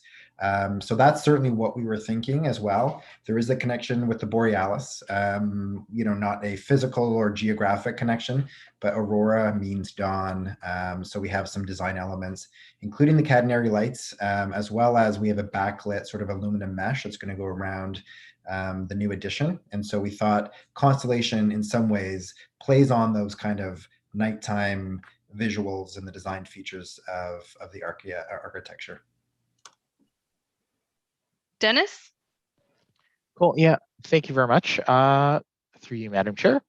So that's certainly what we were thinking as well. There is a connection with the Borealis, not a physical or geographic connection, but Aurora means dawn. So we have some design elements, including the catenary lights, as well as we have a backlit sort of aluminum mesh that's going to go around the new addition. And so we thought Constellation in some ways plays on those kind of nighttime visuals and the design features of the architecture. Dennis? Cool. Yeah. Thank you very much. Through you, Madam Chair.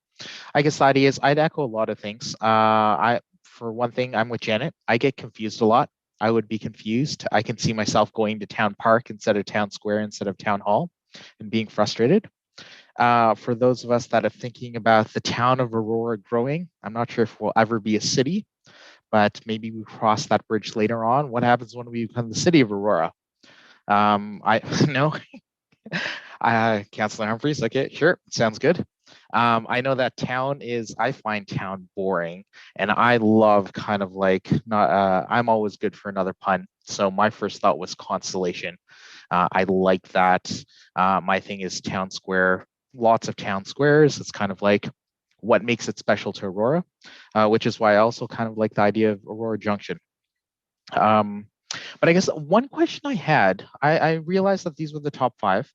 I guess the idea is I'd echo a lot of things. For one thing, I'm with Janet. I get confused a lot. I would be confused. I can see myself going to Town Park instead of Town Square instead of Town Hall and being frustrated. For those of us that are thinking about the town of Aurora growing, I'm not sure if we'll ever be a city, but maybe we cross that bridge later on. What happens when we become the city of Aurora? I know, Councillor Humphreys. Okay, sure, sounds good. I know that I find town boring, and I love kind of like not. I'm always good for another pun. So my first thought was Constellation. I like that. My thing is town square. Lots of town squares. It's kind of like what makes it special to Aurora, which is why I also kind of like the idea of Aurora Junction. But I guess one question I had, I realized that these were the top 5.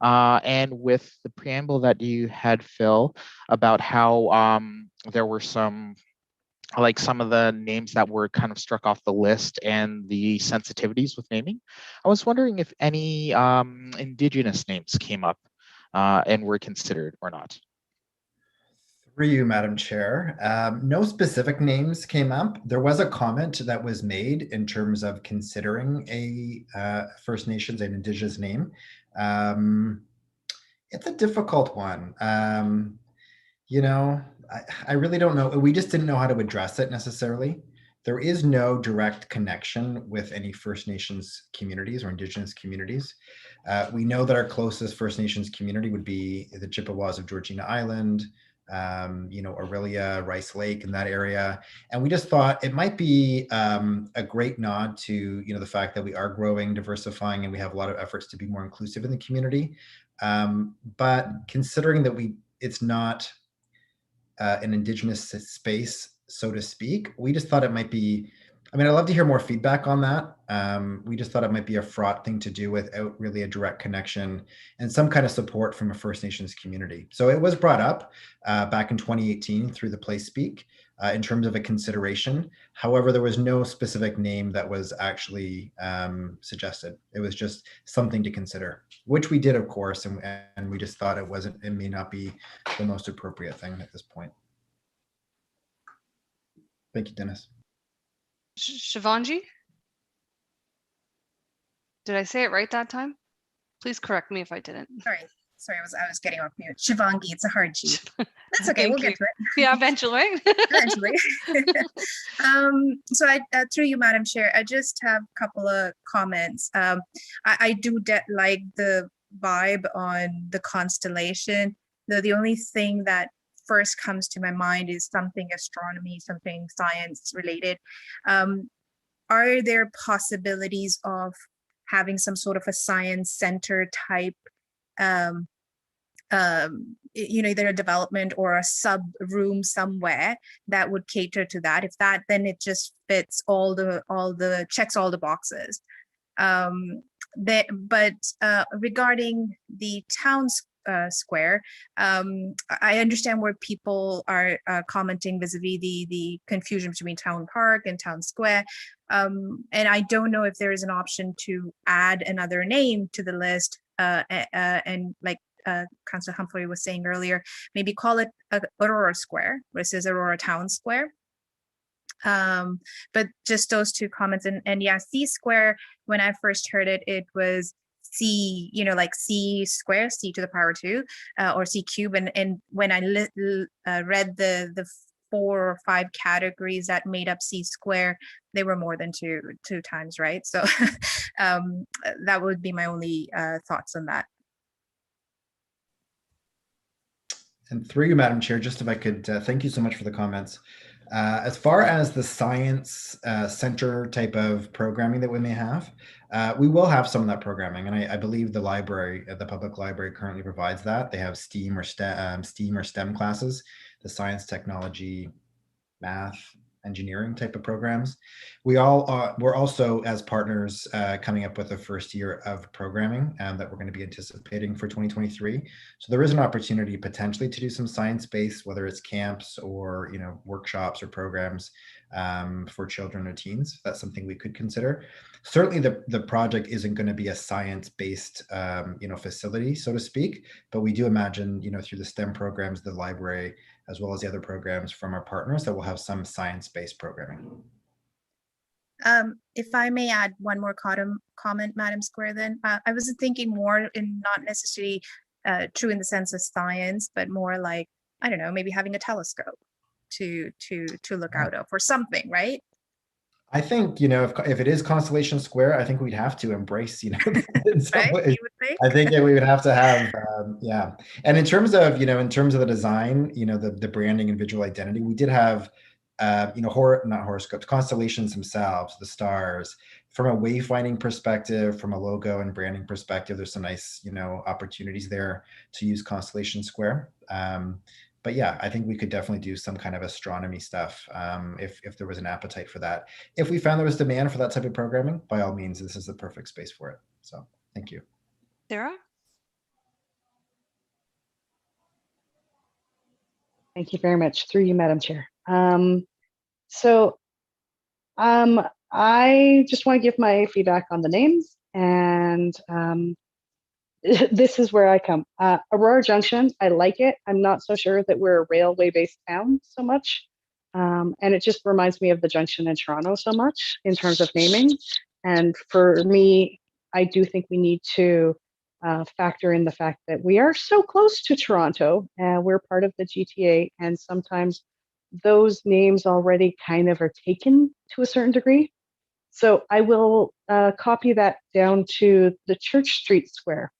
And with the preamble that you had, Phil, about how there were some of the names that were kind of struck off the list and the sensitivities with naming, I was wondering if any Indigenous names came up and were considered or not. Through you, Madam Chair. No specific names came up. There was a comment that was made in terms of considering a First Nations and Indigenous name. It's a difficult one. I really don't know. We just didn't know how to address it necessarily. There is no direct connection with any First Nations communities or Indigenous communities. We know that our closest First Nations community would be the Chippewas of Georgina Island, Aurelia, Rice Lake, in that area. And we just thought it might be a great nod to, the fact that we are growing, diversifying, and we have a lot of efforts to be more inclusive in the community. But considering that it's not an Indigenous space, so to speak, we just thought it might be, I'd love to hear more feedback on that. We just thought it might be a fraught thing to do without really a direct connection and some kind of support from a First Nations community. So it was brought up back in 2018 through the Place Speak in terms of a consideration. However, there was no specific name that was actually suggested. It was just something to consider, which we did, of course, and we just thought it may not be the most appropriate thing at this point. Thank you, Dennis. Shivangi? Did I say it right that time? Please correct me if I didn't. Sorry, I was getting off mute. Shivangi, it's a hard G. That's okay, we'll get to it. Yeah, eventually. Eventually. So through you, Madam Chair, I just have a couple of comments. I do like the vibe on the constellation. The only thing that first comes to my mind is something astronomy, something science related. Are there possibilities of having some sort of a science center type, either a development or a sub room somewhere that would cater to that? If that, then it just fits checks all the boxes. Regarding the town square, I understand where people are commenting vis-a-vis the confusion between town park and town square, and I don't know if there is an option to add another name to the list, and like Councillor Humphrey was saying earlier, maybe call it Aurora Square versus Aurora Town Square. But just those two comments, and yeah, C Square, when I first heard it, it was C, like C square, C to the power 2, or C cube, and when I read the 4 or 5 categories that made up C square, they were more than two times, right? So that would be my only thoughts on that. And through you, Madam Chair, just if I could, thank you so much for the comments. As far as the science center type of programming that we may have, we will have some of that programming, and I believe the library, the public library, currently provides that. They have STEAM or STEM classes, the science, technology, math, engineering type of programs. We're also, as partners, coming up with the first year of programming that we're going to be anticipating for 2023. So there is an opportunity potentially to do some science-based, whether it's camps or workshops or programs for children or teens. That's something we could consider. Certainly, the project isn't going to be a science-based facility, so to speak, but we do imagine through the STEM programs, the library, as well as the other programs from our partners, that will have some science-based programming. If I may add one more comment, Madam Square, then I was thinking more in not necessarily true in the sense of science, but more like, I don't know, maybe having a telescope to look out of or something, right? I think, if it is Constellation Square, I think we'd have to embrace, in some Right? ways. You would think. I think that we would have to have, yeah. And in terms of, the design, the branding and visual identity, we did have, not horoscopes, constellations themselves, the stars. From a wayfinding perspective, from a logo and branding perspective, there's some nice, opportunities there to use Constellation Square. But yeah, I think we could definitely do some kind of astronomy stuff if there was an appetite for that. If we found there was demand for that type of programming, by all means, this is the perfect space for it. So thank you. Sarah? Thank you very much. Through you, Madam Chair. I just want to give my feedback on the names, and this is where I come. Aurora Junction, I like it. I'm not so sure that we're a railway-based town so much. And it just reminds me of the junction in Toronto so much in terms of naming. And for me, I do think we need to factor in the fact that we are so close to Toronto, and we're part of the GTA, and sometimes those names already kind of are taken to a certain degree. So I will copy that down to the Church Street Square.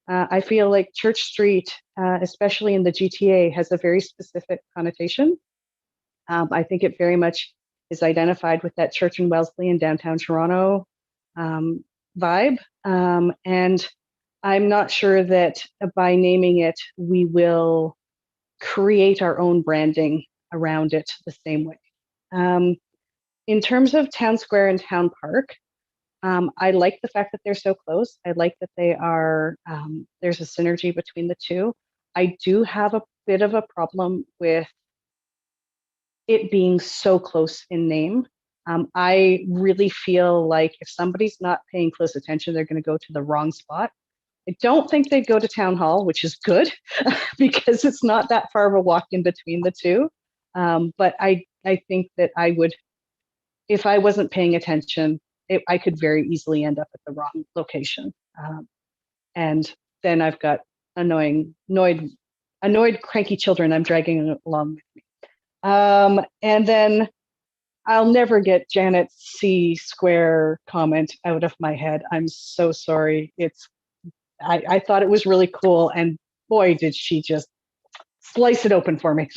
I feel like Church Street, especially in the GTA, has a very specific connotation. I think it very much is identified with that Church in Wellesley in downtown Toronto vibe. And I'm not sure that by naming it, we will create our own branding around it the same way. In terms of Town Square and Town Park, I like the fact that they're so close. I like that they are, there's a synergy between the two. I do have a bit of a problem with it being so close in name. I really feel like if somebody's not paying close attention, they're going to go to the wrong spot. I don't think they'd go to Town Hall, which is good because it's not that far of a walk in between the two. But I think that I would, if I wasn't paying attention, I could very easily end up at the wrong location. And then I've got annoyed, cranky children I'm dragging along with me. And then I'll never get Janet's C Square comment out of my head. I'm so sorry. I thought it was really cool, and boy, did she just slice it open for me.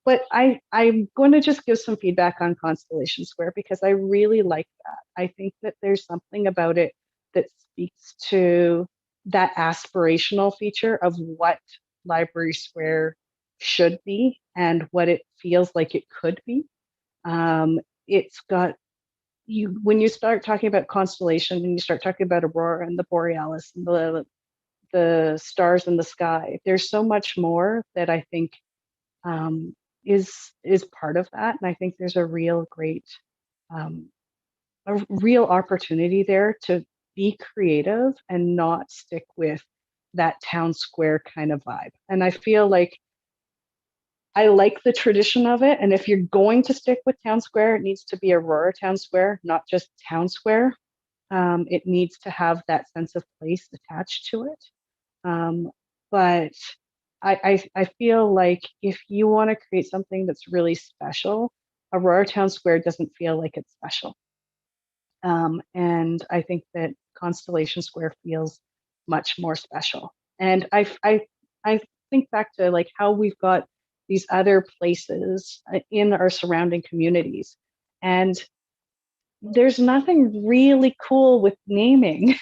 But I'm going to just give some feedback on Constellation Square because I really like that. I think that there's something about it that speaks to that aspirational feature of what Library Square should be and what it feels like it could be. It's got, when you start talking about constellation and you start talking about Aurora and the Borealis and the stars in the sky, there's so much more that I think is part of that. And I think there's a real opportunity there to be creative and not stick with that town square kind of vibe. And I feel like I like the tradition of it. And if you're going to stick with town square, it needs to be Aurora Town Square, not just town square. It needs to have that sense of place attached to it. But I feel like if you want to create something that's really special, Aurora Town Square doesn't feel like it's special. And I think that Constellation Square feels much more special. And I think back to like how we've got these other places in our surrounding communities, and there's nothing really cool with naming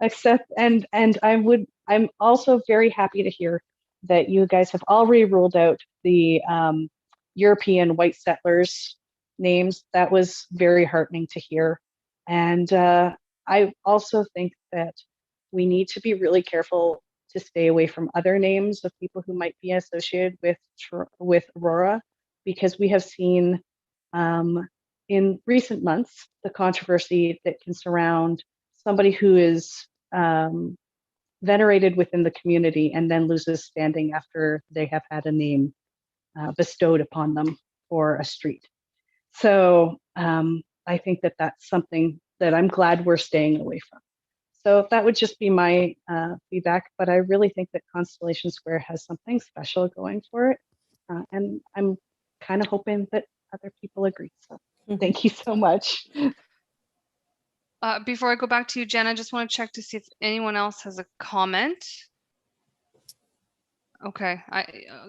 except I'm also very happy to hear that you guys have already ruled out the European white settlers names. That was very heartening to hear. And I also think that we need to be really careful to stay away from other names of people who might be associated with Aurora, because we have seen in recent months the controversy that can surround somebody who is venerated within the community and then loses standing after they have had a name bestowed upon them for a street. So I think that that's something that I'm glad we're staying away from. So that would just be my feedback, but I really think that Constellation Square has something special going for it. And I'm kind of hoping that other people agree. So thank you so much. Before I go back to you, Jen, I just want to check to see if anyone else has a comment. Okay,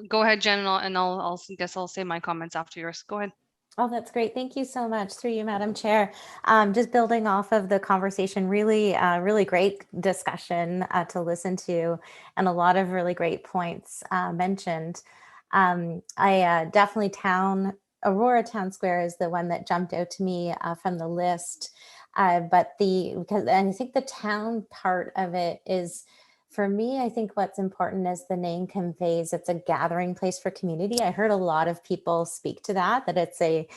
go ahead, Jen, and I'll guess I'll say my comments after yours. Go ahead. Oh, that's great. Thank you so much. Through you, Madam Chair. Just building off of the conversation, really great discussion to listen to, and a lot of really great points mentioned. I definitely Aurora Town Square is the one that jumped out to me from the list. And I think the town part of it is, for me, I think what's important is the name conveys it's a gathering place for community. I heard a lot of people speak to that it's a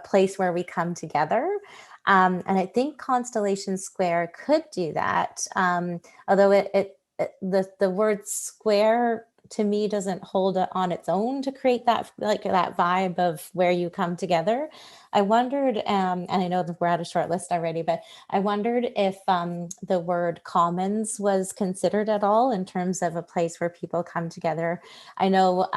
place where we come together. And I think Constellation Square could do that. Although the word square to me doesn't hold it on its own to create that that vibe of where you come together. I wondered, and I know that we're at a short list already, but I wondered if the word commons was considered at all in terms of a place where people come together. I know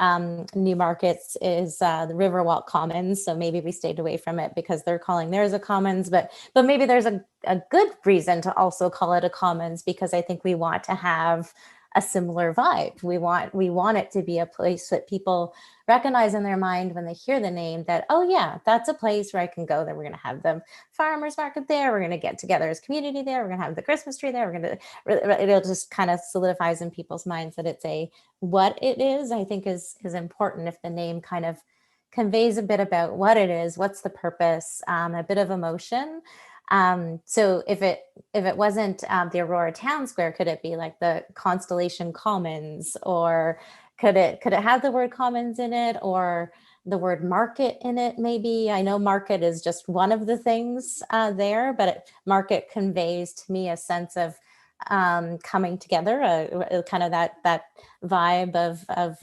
Newmarket's is the Riverwalk Commons, so maybe we stayed away from it because they're calling theirs a commons, but maybe there's a good reason to also call it a commons, because I think we want to have a similar vibe. We want it to be a place that people recognize in their mind when they hear the name, that, oh yeah, that's a place where I can go, that we're going to have the farmers market there, we're going to get together as community there, we're going to have the Christmas tree there, it'll just kind of solidifies in people's minds that it's what it is. I think is important if the name kind of conveys a bit about what it is, what's the purpose, a bit of emotion. So if it wasn't the Aurora Town Square, could it be like the Constellation Commons, or could it have the word commons in it, or the word market in it? Maybe. I know market is just one of the things there, but market conveys to me a sense of coming together, kind of that vibe of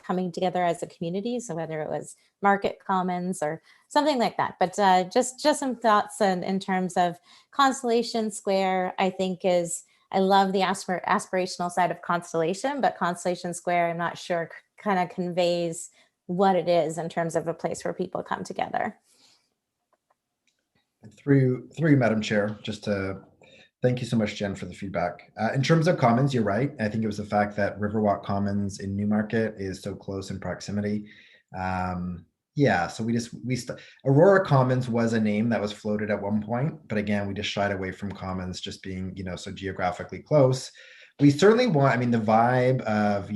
coming together as a community. So whether it was market commons or something like that, but just some thoughts in terms of Constellation Square. I think I love the aspirational side of Constellation, but Constellation Square, I'm not sure, kind of conveys what it is in terms of a place where people come together. Through you, Madam Chair, just to thank you so much, Jen, for the feedback. In terms of commons, you're right. I think it was the fact that Riverwalk Commons in Newmarket is so close in proximity. Yeah, so Aurora Commons was a name that was floated at one point, but again, we just shied away from commons just being, so geographically close. We certainly want, the vibe of,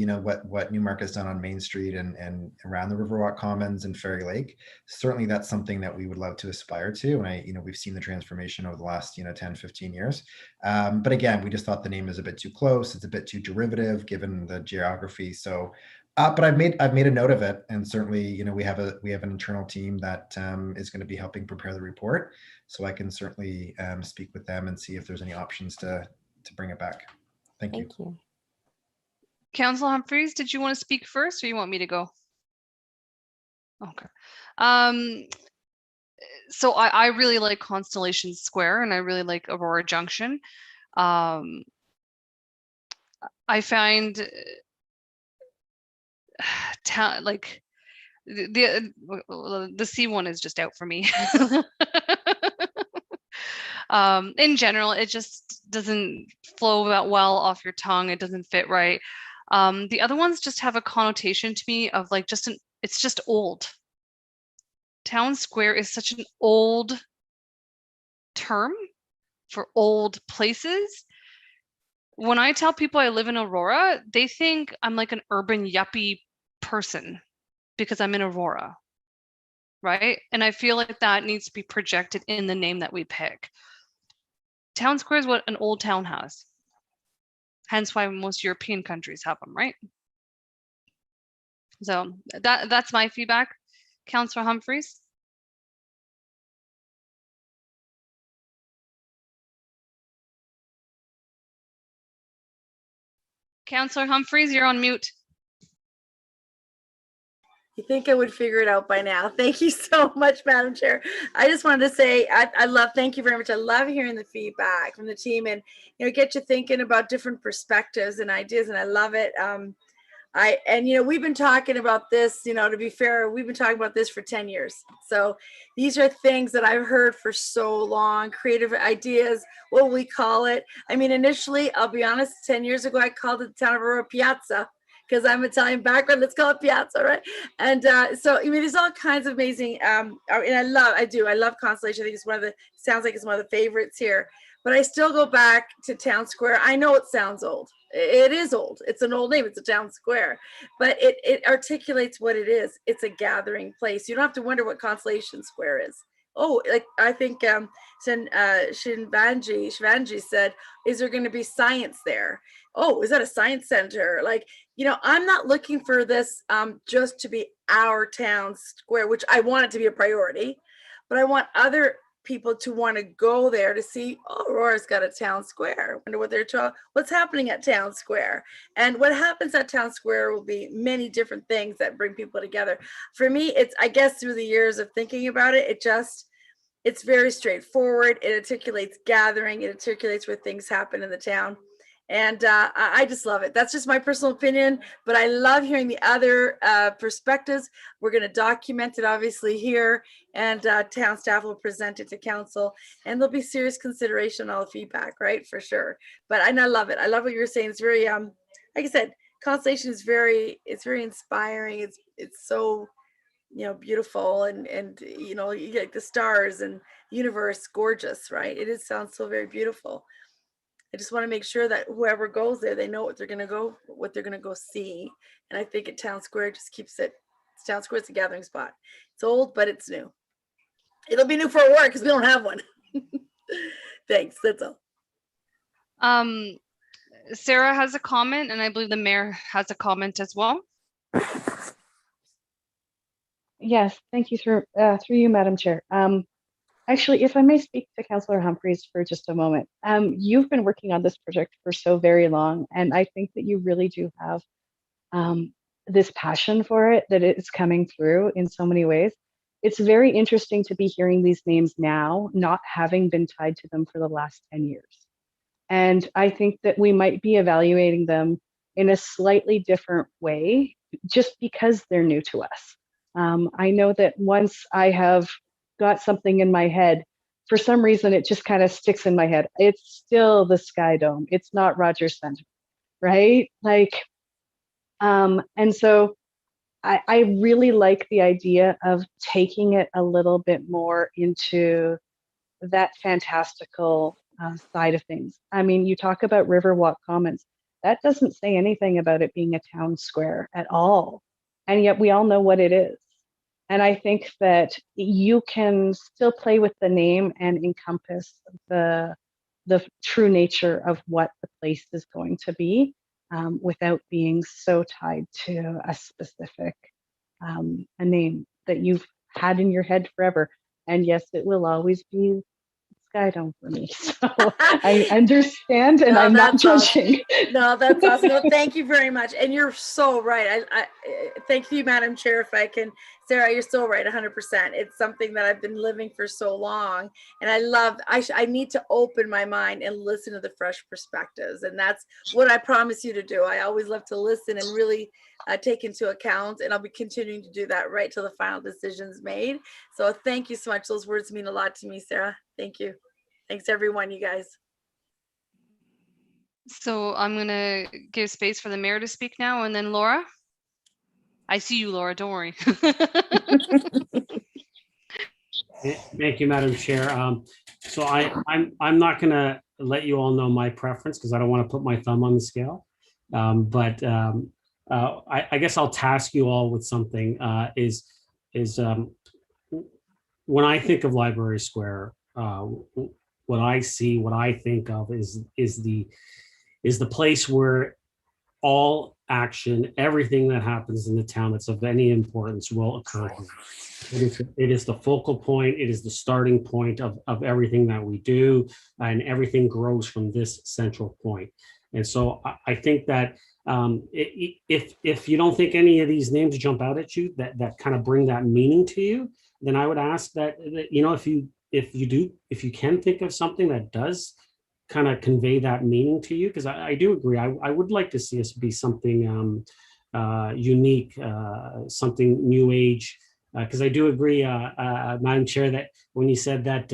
what Newmarket's done on Main Street and around the Riverwalk Commons and Fairy Lake. Certainly that's something that we would love to aspire to. And we've seen the transformation over the last, 10, 15 years. But again, we just thought the name is a bit too close. It's a bit too derivative given the geography. So, but I've made a note of it. And certainly, we have an internal team that is going to be helping prepare the report. So I can certainly speak with them and see if there's any options to bring it back. Thank you. Councillor Humphreys, did you want to speak first, or you want me to go? Okay. So I really like Constellation Square, and I really like Aurora Junction. I find like the C one is just out for me. In general, it just doesn't flow that well off your tongue. It doesn't fit right. The other ones just have a connotation to me of like it's just old. Town Square is such an old term for old places. When I tell people I live in Aurora, they think I'm like an urban yuppie person because I'm in Aurora, right? And I feel like that needs to be projected in the name that we pick. Town Square is what an old town has. Hence why most European countries have them, right? So that's my feedback. Councillor Humphreys. Councillor Humphreys, you're on mute. You think I would figure it out by now. Thank you so much, Madam Chair. I just wanted to say thank you very much. I love hearing the feedback from the team and, get you thinking about different perspectives and ideas, and I love it. We've been talking about this, to be fair, we've been talking about this for 10 years. So these are things that I've heard for so long, creative ideas, what will we call it? I mean, initially, I'll be honest, 10 years ago, I called it the town of Aurora Piazza because I'm Italian background. Let's call it Piazza, right? And there's all kinds of amazing, and I love Constellation. I think sounds like it's one of the favorites here. But I still go back to Town Square. I know it sounds old. It is old. It's an old name. It's a town square, but it articulates what it is. It's a gathering place. You don't have to wonder what Constellation Square is. Oh, like I think Shivanji said, is there going to be science there? Oh, is that a science center? Like, I'm not looking for this just to be our town square, which I want it to be a priority, but I want other people to want to go there to see, oh, Aurora's got a town square. I wonder what's happening at Town Square. And what happens at Town Square will be many different things that bring people together. For me, it's, I guess, through the years of thinking about it, it's very straightforward. It articulates gathering. It articulates where things happen in the town. And I just love it. That's just my personal opinion, but I love hearing the other perspectives. We're going to document it obviously here, and town staff will present it to council, and there'll be serious consideration on all the feedback, right? For sure. But I love it. I love what you're saying. It's very, like I said, Constellation is very inspiring. It's so, beautiful, and you get the stars and universe, gorgeous, right? Sounds so very beautiful. I just want to make sure that whoever goes there, they know what they're going to go see. And I think at Town Square just keeps it. Town Square is a gathering spot. It's old, but it's new. It'll be new for Aurora because we don't have one. Thanks. That's all. Sarah has a comment, and I believe the mayor has a comment as well. Yes, thank you through you, Madam Chair. Actually, if I may speak to Councillor Humphreys for just a moment, you've been working on this project for so very long, and I think that you really do have this passion for it, that it's coming through in so many ways. It's very interesting to be hearing these names now, not having been tied to them for the last 10 years. And I think that we might be evaluating them in a slightly different way, just because they're new to us. I know that once I have got something in my head, for some reason it just kind of sticks in my head. It's still the Sky Dome. It's not Rogers Center, right? Like, and so I really like the idea of taking it a little bit more into that fantastical side of things. I mean, you talk about Riverwalk Commons. That doesn't say anything about it being a town square at all. And yet we all know what it is. And I think that you can still play with the name and encompass the true nature of what the place is going to be without being so tied to a specific a name that you've had in your head forever. And yes, it will always be Sky Dome for me. So I understand, and I'm not judging. Awesome. No, that's awesome. No, thank you very much. And you're so right. I thank you, Madam Chair, if I can. Sarah, you're so right, 100%. It's something that I've been living for so long. And I need to open my mind and listen to the fresh perspectives. And that's what I promise you to do. I always love to listen and really take into account. And I'll be continuing to do that right till the final decision's made. So thank you so much. Those words mean a lot to me, Sarah. Thank you. Thanks, everyone, you guys. So I'm going to give space for the mayor to speak now, and then Laura. I see you, Laura. Don't worry. Thank you, Madam Chair. So I'm not going to let you all know my preference because I don't want to put my thumb on the scale. But I guess I'll task you all with something. When I think of Library Square, what I think of is the place where all action, everything that happens in the town that's of any importance will occur here. It is the focal point. It is the starting point of everything that we do, and everything grows from this central point. And so I think that If you don't think any of these names jump out at you that kind of bring that meaning to you, then I would ask that if you can think of something that does kind of convey that meaning to you, because I do agree. I would like to see us be something unique, something new age. Because I do agree, Madam Chair, that when you said that,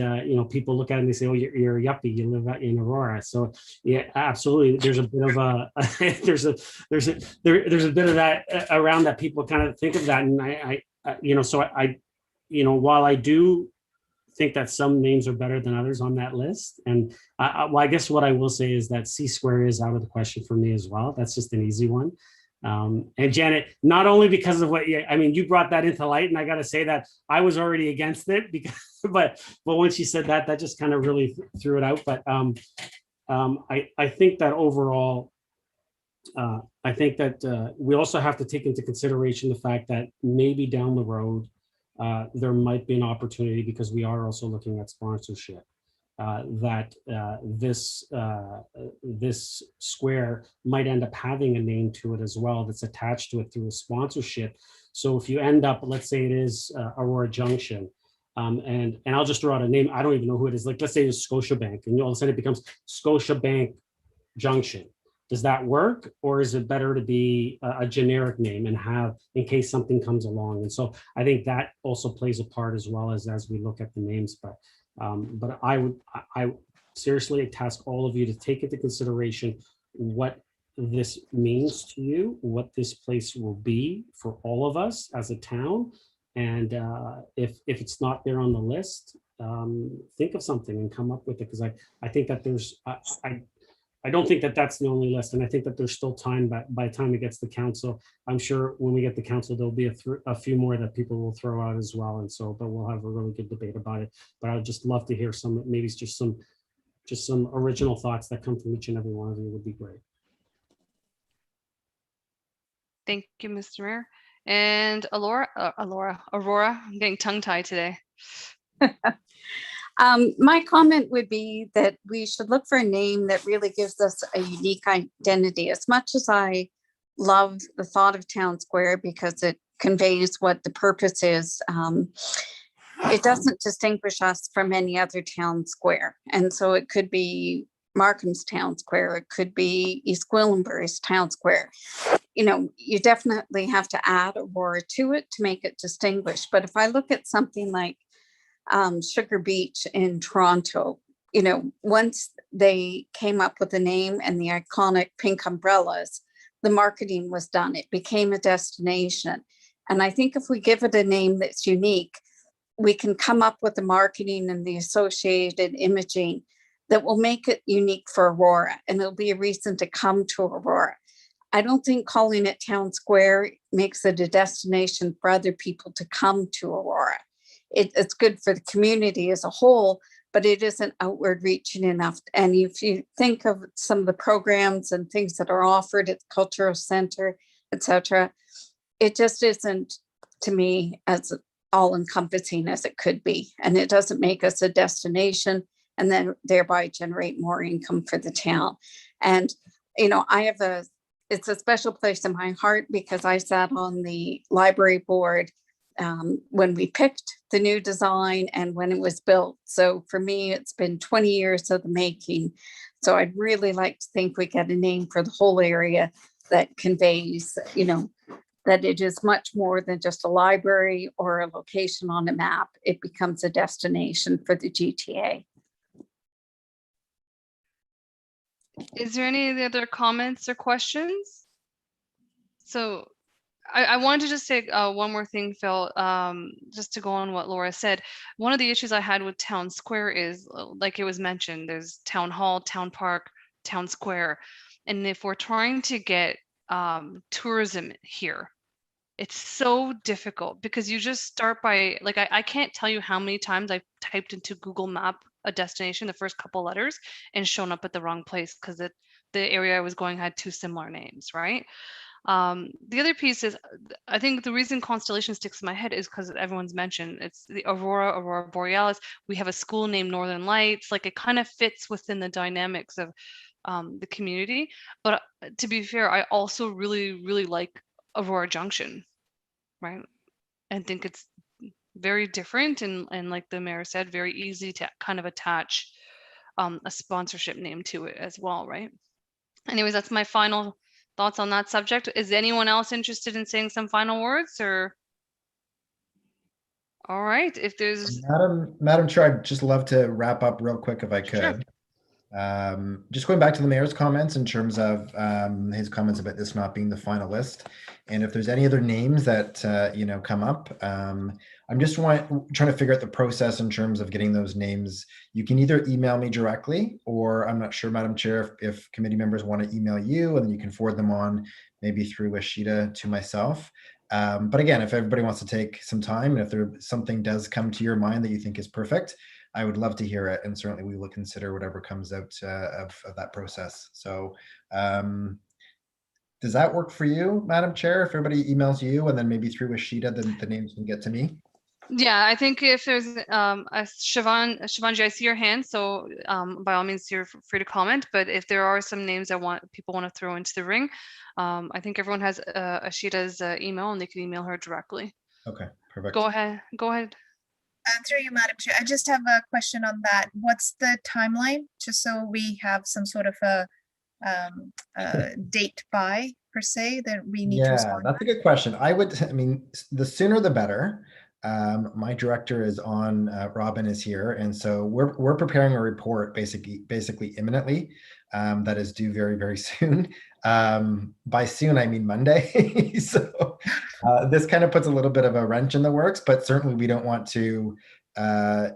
people look at it and they say, "Oh, you're a yuppie. You live out in Aurora." So yeah, absolutely. There's a bit of a there's a bit of that around that people kind of think of that, and while I do think that some names are better than others on that list, and I guess what I will say is that C Square is out of the question for me as well. That's just an easy one. And Janet, not only because of you brought that into light, and I got to say that I was already against it but when she said that just kind of really threw it out. But I think that overall, I think that we also have to take into consideration the fact that maybe down the road, there might be an opportunity, because we are also looking at sponsorship. That this square might end up having a name to it as well that's attached to it through a sponsorship. So if you end up, let's say it is Aurora Junction, and I'll just throw out a name, I don't even know who it is, like let's say it's Scotiabank, and all of a sudden it becomes Scotiabank Junction. Does that work, or is it better to be a generic name and have in case something comes along? And so I think that also plays a part as well as we look at the names. But I seriously task all of you to take into consideration what this means to you, what this place will be for all of us as a town. And if it's not there on the list, think of something and come up with it. Because I think that I don't think that that's the only list. And I think that there's still time by the time it gets to council. I'm sure when we get to council, there'll be a few more that people will throw out as well. And so, but we'll have a really good debate about it. But I'd just love to hear maybe it's just some original thoughts that come from each and every one of you would be great. Thank you, Mr. Mayor. And Aurora, I'm getting tongue-tied today. My comment would be that we should look for a name that really gives us a unique identity. As much as I love the thought of Town Square because it conveys what the purpose is, it doesn't distinguish us from any other town square. And so it could be Markham's Town Square, it could be East Gwillimbury's Town Square. You definitely have to add Aurora to it to make it distinguished. But if I look at something like Sugar Beach in Toronto, once they came up with the name and the iconic pink umbrellas, the marketing was done. It became a destination. And I think if we give it a name that's unique, we can come up with the marketing and the associated imaging that will make it unique for Aurora, and it'll be a reason to come to Aurora. I don't think calling it Town Square makes it a destination for other people to come to Aurora. It's good for the community as a whole, but it isn't outward reaching enough. And if you think of some of the programs and things that are offered at the cultural center, etc., it just isn't, to me, as all encompassing as it could be. And it doesn't make us a destination and then thereby generate more income for the town. And, it's a special place in my heart because I sat on the library board when we picked the new design and when it was built. So for me, it's been 20 years of the making. So I'd really like to think we get a name for the whole area that conveys, that it is much more than just a library or a location on a map. It becomes a destination for the GTA. Is there any other comments or questions? So I wanted to just say one more thing, Phil, just to go on what Laura said. One of the issues I had with Town Square is, like it was mentioned, there's Town Hall, Town Park, Town Square. And if we're trying to get tourism here, it's so difficult because you just start by, I can't tell you how many times I've typed into Google Map a destination, the first couple letters, and shown up at the wrong place because the area I was going had two similar names, right? The other piece is, I think the reason Constellation sticks in my head is because everyone's mentioned it's the Aurora Borealis. We have a school named Northern Lights. It kind of fits within the dynamics of the community. But to be fair, I also really like Aurora Junction, right? And think it's very different and like the mayor said, very easy to kind of attach a sponsorship name to it as well, right? Anyways, that's my final thoughts on that subject. Is anyone else interested in saying some final words, or? All right, if there's. Madam Chair, I'd just love to wrap up real quick if I could. Sure. Just going back to the mayor's comments in terms of his comments about this not being the final list, and if there's any other names that come up, I'm just trying to figure out the process in terms of getting those names. You can either email me directly, or I'm not sure, Madam Chair, if committee members want to email you, and you can forward them on maybe through Ashita to myself. But again, if everybody wants to take some time, and if something does come to your mind that you think is perfect, I would love to hear it, and certainly we will consider whatever comes out of that process. So does that work for you, Madam Chair? If everybody emails you and then maybe through Ashita, then the names can get to me? Yeah, I think if there's Shivanji, I see your hand, so by all means, you're free to comment. But if there are some names that people want to throw into the ring, I think everyone has Ashita's email, and they can email her directly. Okay, perfect. Go ahead. Through you, Madam Chair, I just have a question on that. What's the timeline, just so we have some sort of a date by per se that we need to respond? That's a good question. I mean, the sooner the better. My director is on, Robin is here, and so we're preparing a report basically imminently, that is due very, very soon. By soon, I mean Monday. So this kind of puts a little bit of a wrench in the works, but certainly we don't want to, or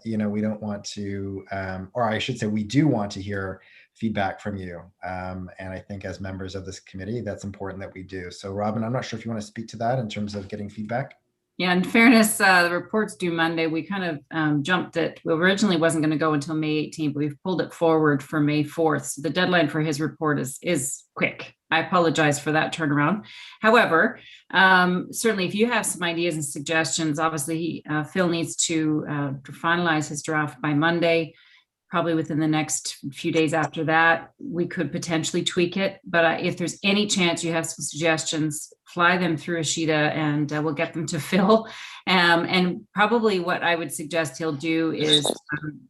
I should say we do want to hear feedback from you. And I think as members of this committee, that's important that we do. So Robin, I'm not sure if you want to speak to that in terms of getting feedback. Yeah, in fairness, the report's due Monday. We kind of jumped it. Well, originally wasn't going to go until May 18th, but we've pulled it forward for May 4th. So the deadline for his report is quick. I apologize for that turnaround. However, certainly if you have some ideas and suggestions, obviously Phil needs to finalize his draft by Monday. Probably within the next few days after that, we could potentially tweak it. But if there's any chance you have some suggestions, fly them through Ashita, and we'll get them to Phil. And probably what I would suggest he'll do is,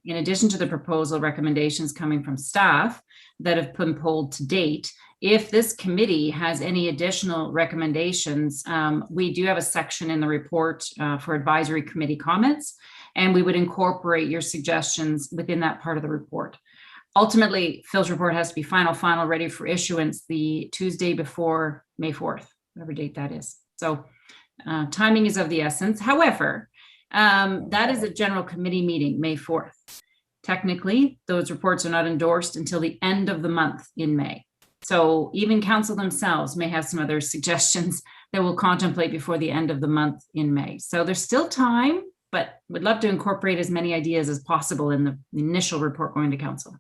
in addition to the proposal recommendations coming from staff that have been pulled to date, if this committee has any additional recommendations, we do have a section in the report for advisory committee comments, and we would incorporate your suggestions within that part of the report. Ultimately, Phil's report has to be final, ready for issuance the Tuesday before May 4th, whatever date that is. So timing is of the essence. However, that is a general committee meeting, May 4th. Technically, those reports are not endorsed until the end of the month in May. So even council themselves may have some other suggestions that we'll contemplate before the end of the month in May. So there's still time, but would love to incorporate as many ideas as possible in the initial report going to council.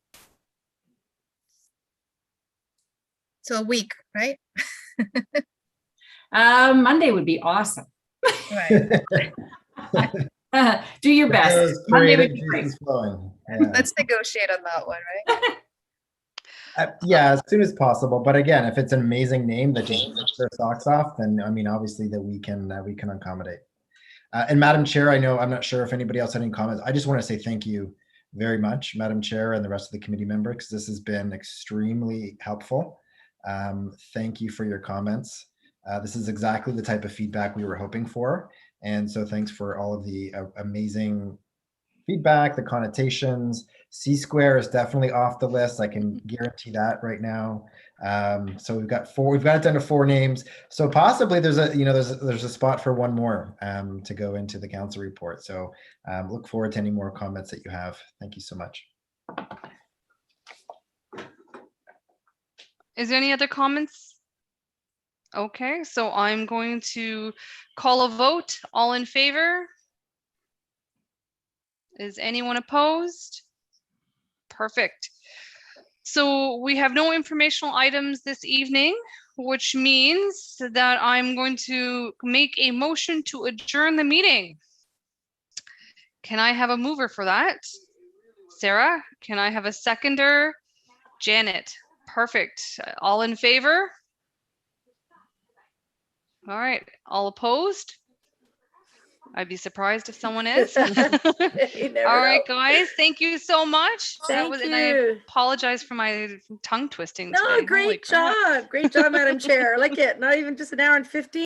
So a week, right? Monday would be awesome. Right. Do your best. Monday would be great. Let's negotiate on that one, right? Yeah, as soon as possible. But again, if it's an amazing name that just takes their socks off, then I mean, obviously that we can accommodate. And Madam Chair, I'm not sure if anybody else had any comments. I just want to say thank you very much, Madam Chair, and the rest of the committee members, because this has been extremely helpful. Thank you for your comments. This is exactly the type of feedback we were hoping for. And so thanks for all of the amazing feedback, the connotations. C-Square is definitely off the list. I can guarantee that right now. So we've got it down to 4 names. So possibly there's a spot for one more to go into the council report. So look forward to any more comments that you have. Thank you so much. Is there any other comments? Okay, so I'm going to call a vote. All in favor? Is anyone opposed? Perfect. So we have no informational items this evening, which means that I'm going to make a motion to adjourn the meeting. Can I have a mover for that? Sarah, can I have a seconder? Janet. Perfect. All in favor? All right. All opposed? I'd be surprised if someone is. You All never right, know. guys. Thank you so much. Thank And I you. apologize for my tongue twisting No, today. Holy great crap. job. Great job, Madam Chair. I like it. Not even just an hour and 15.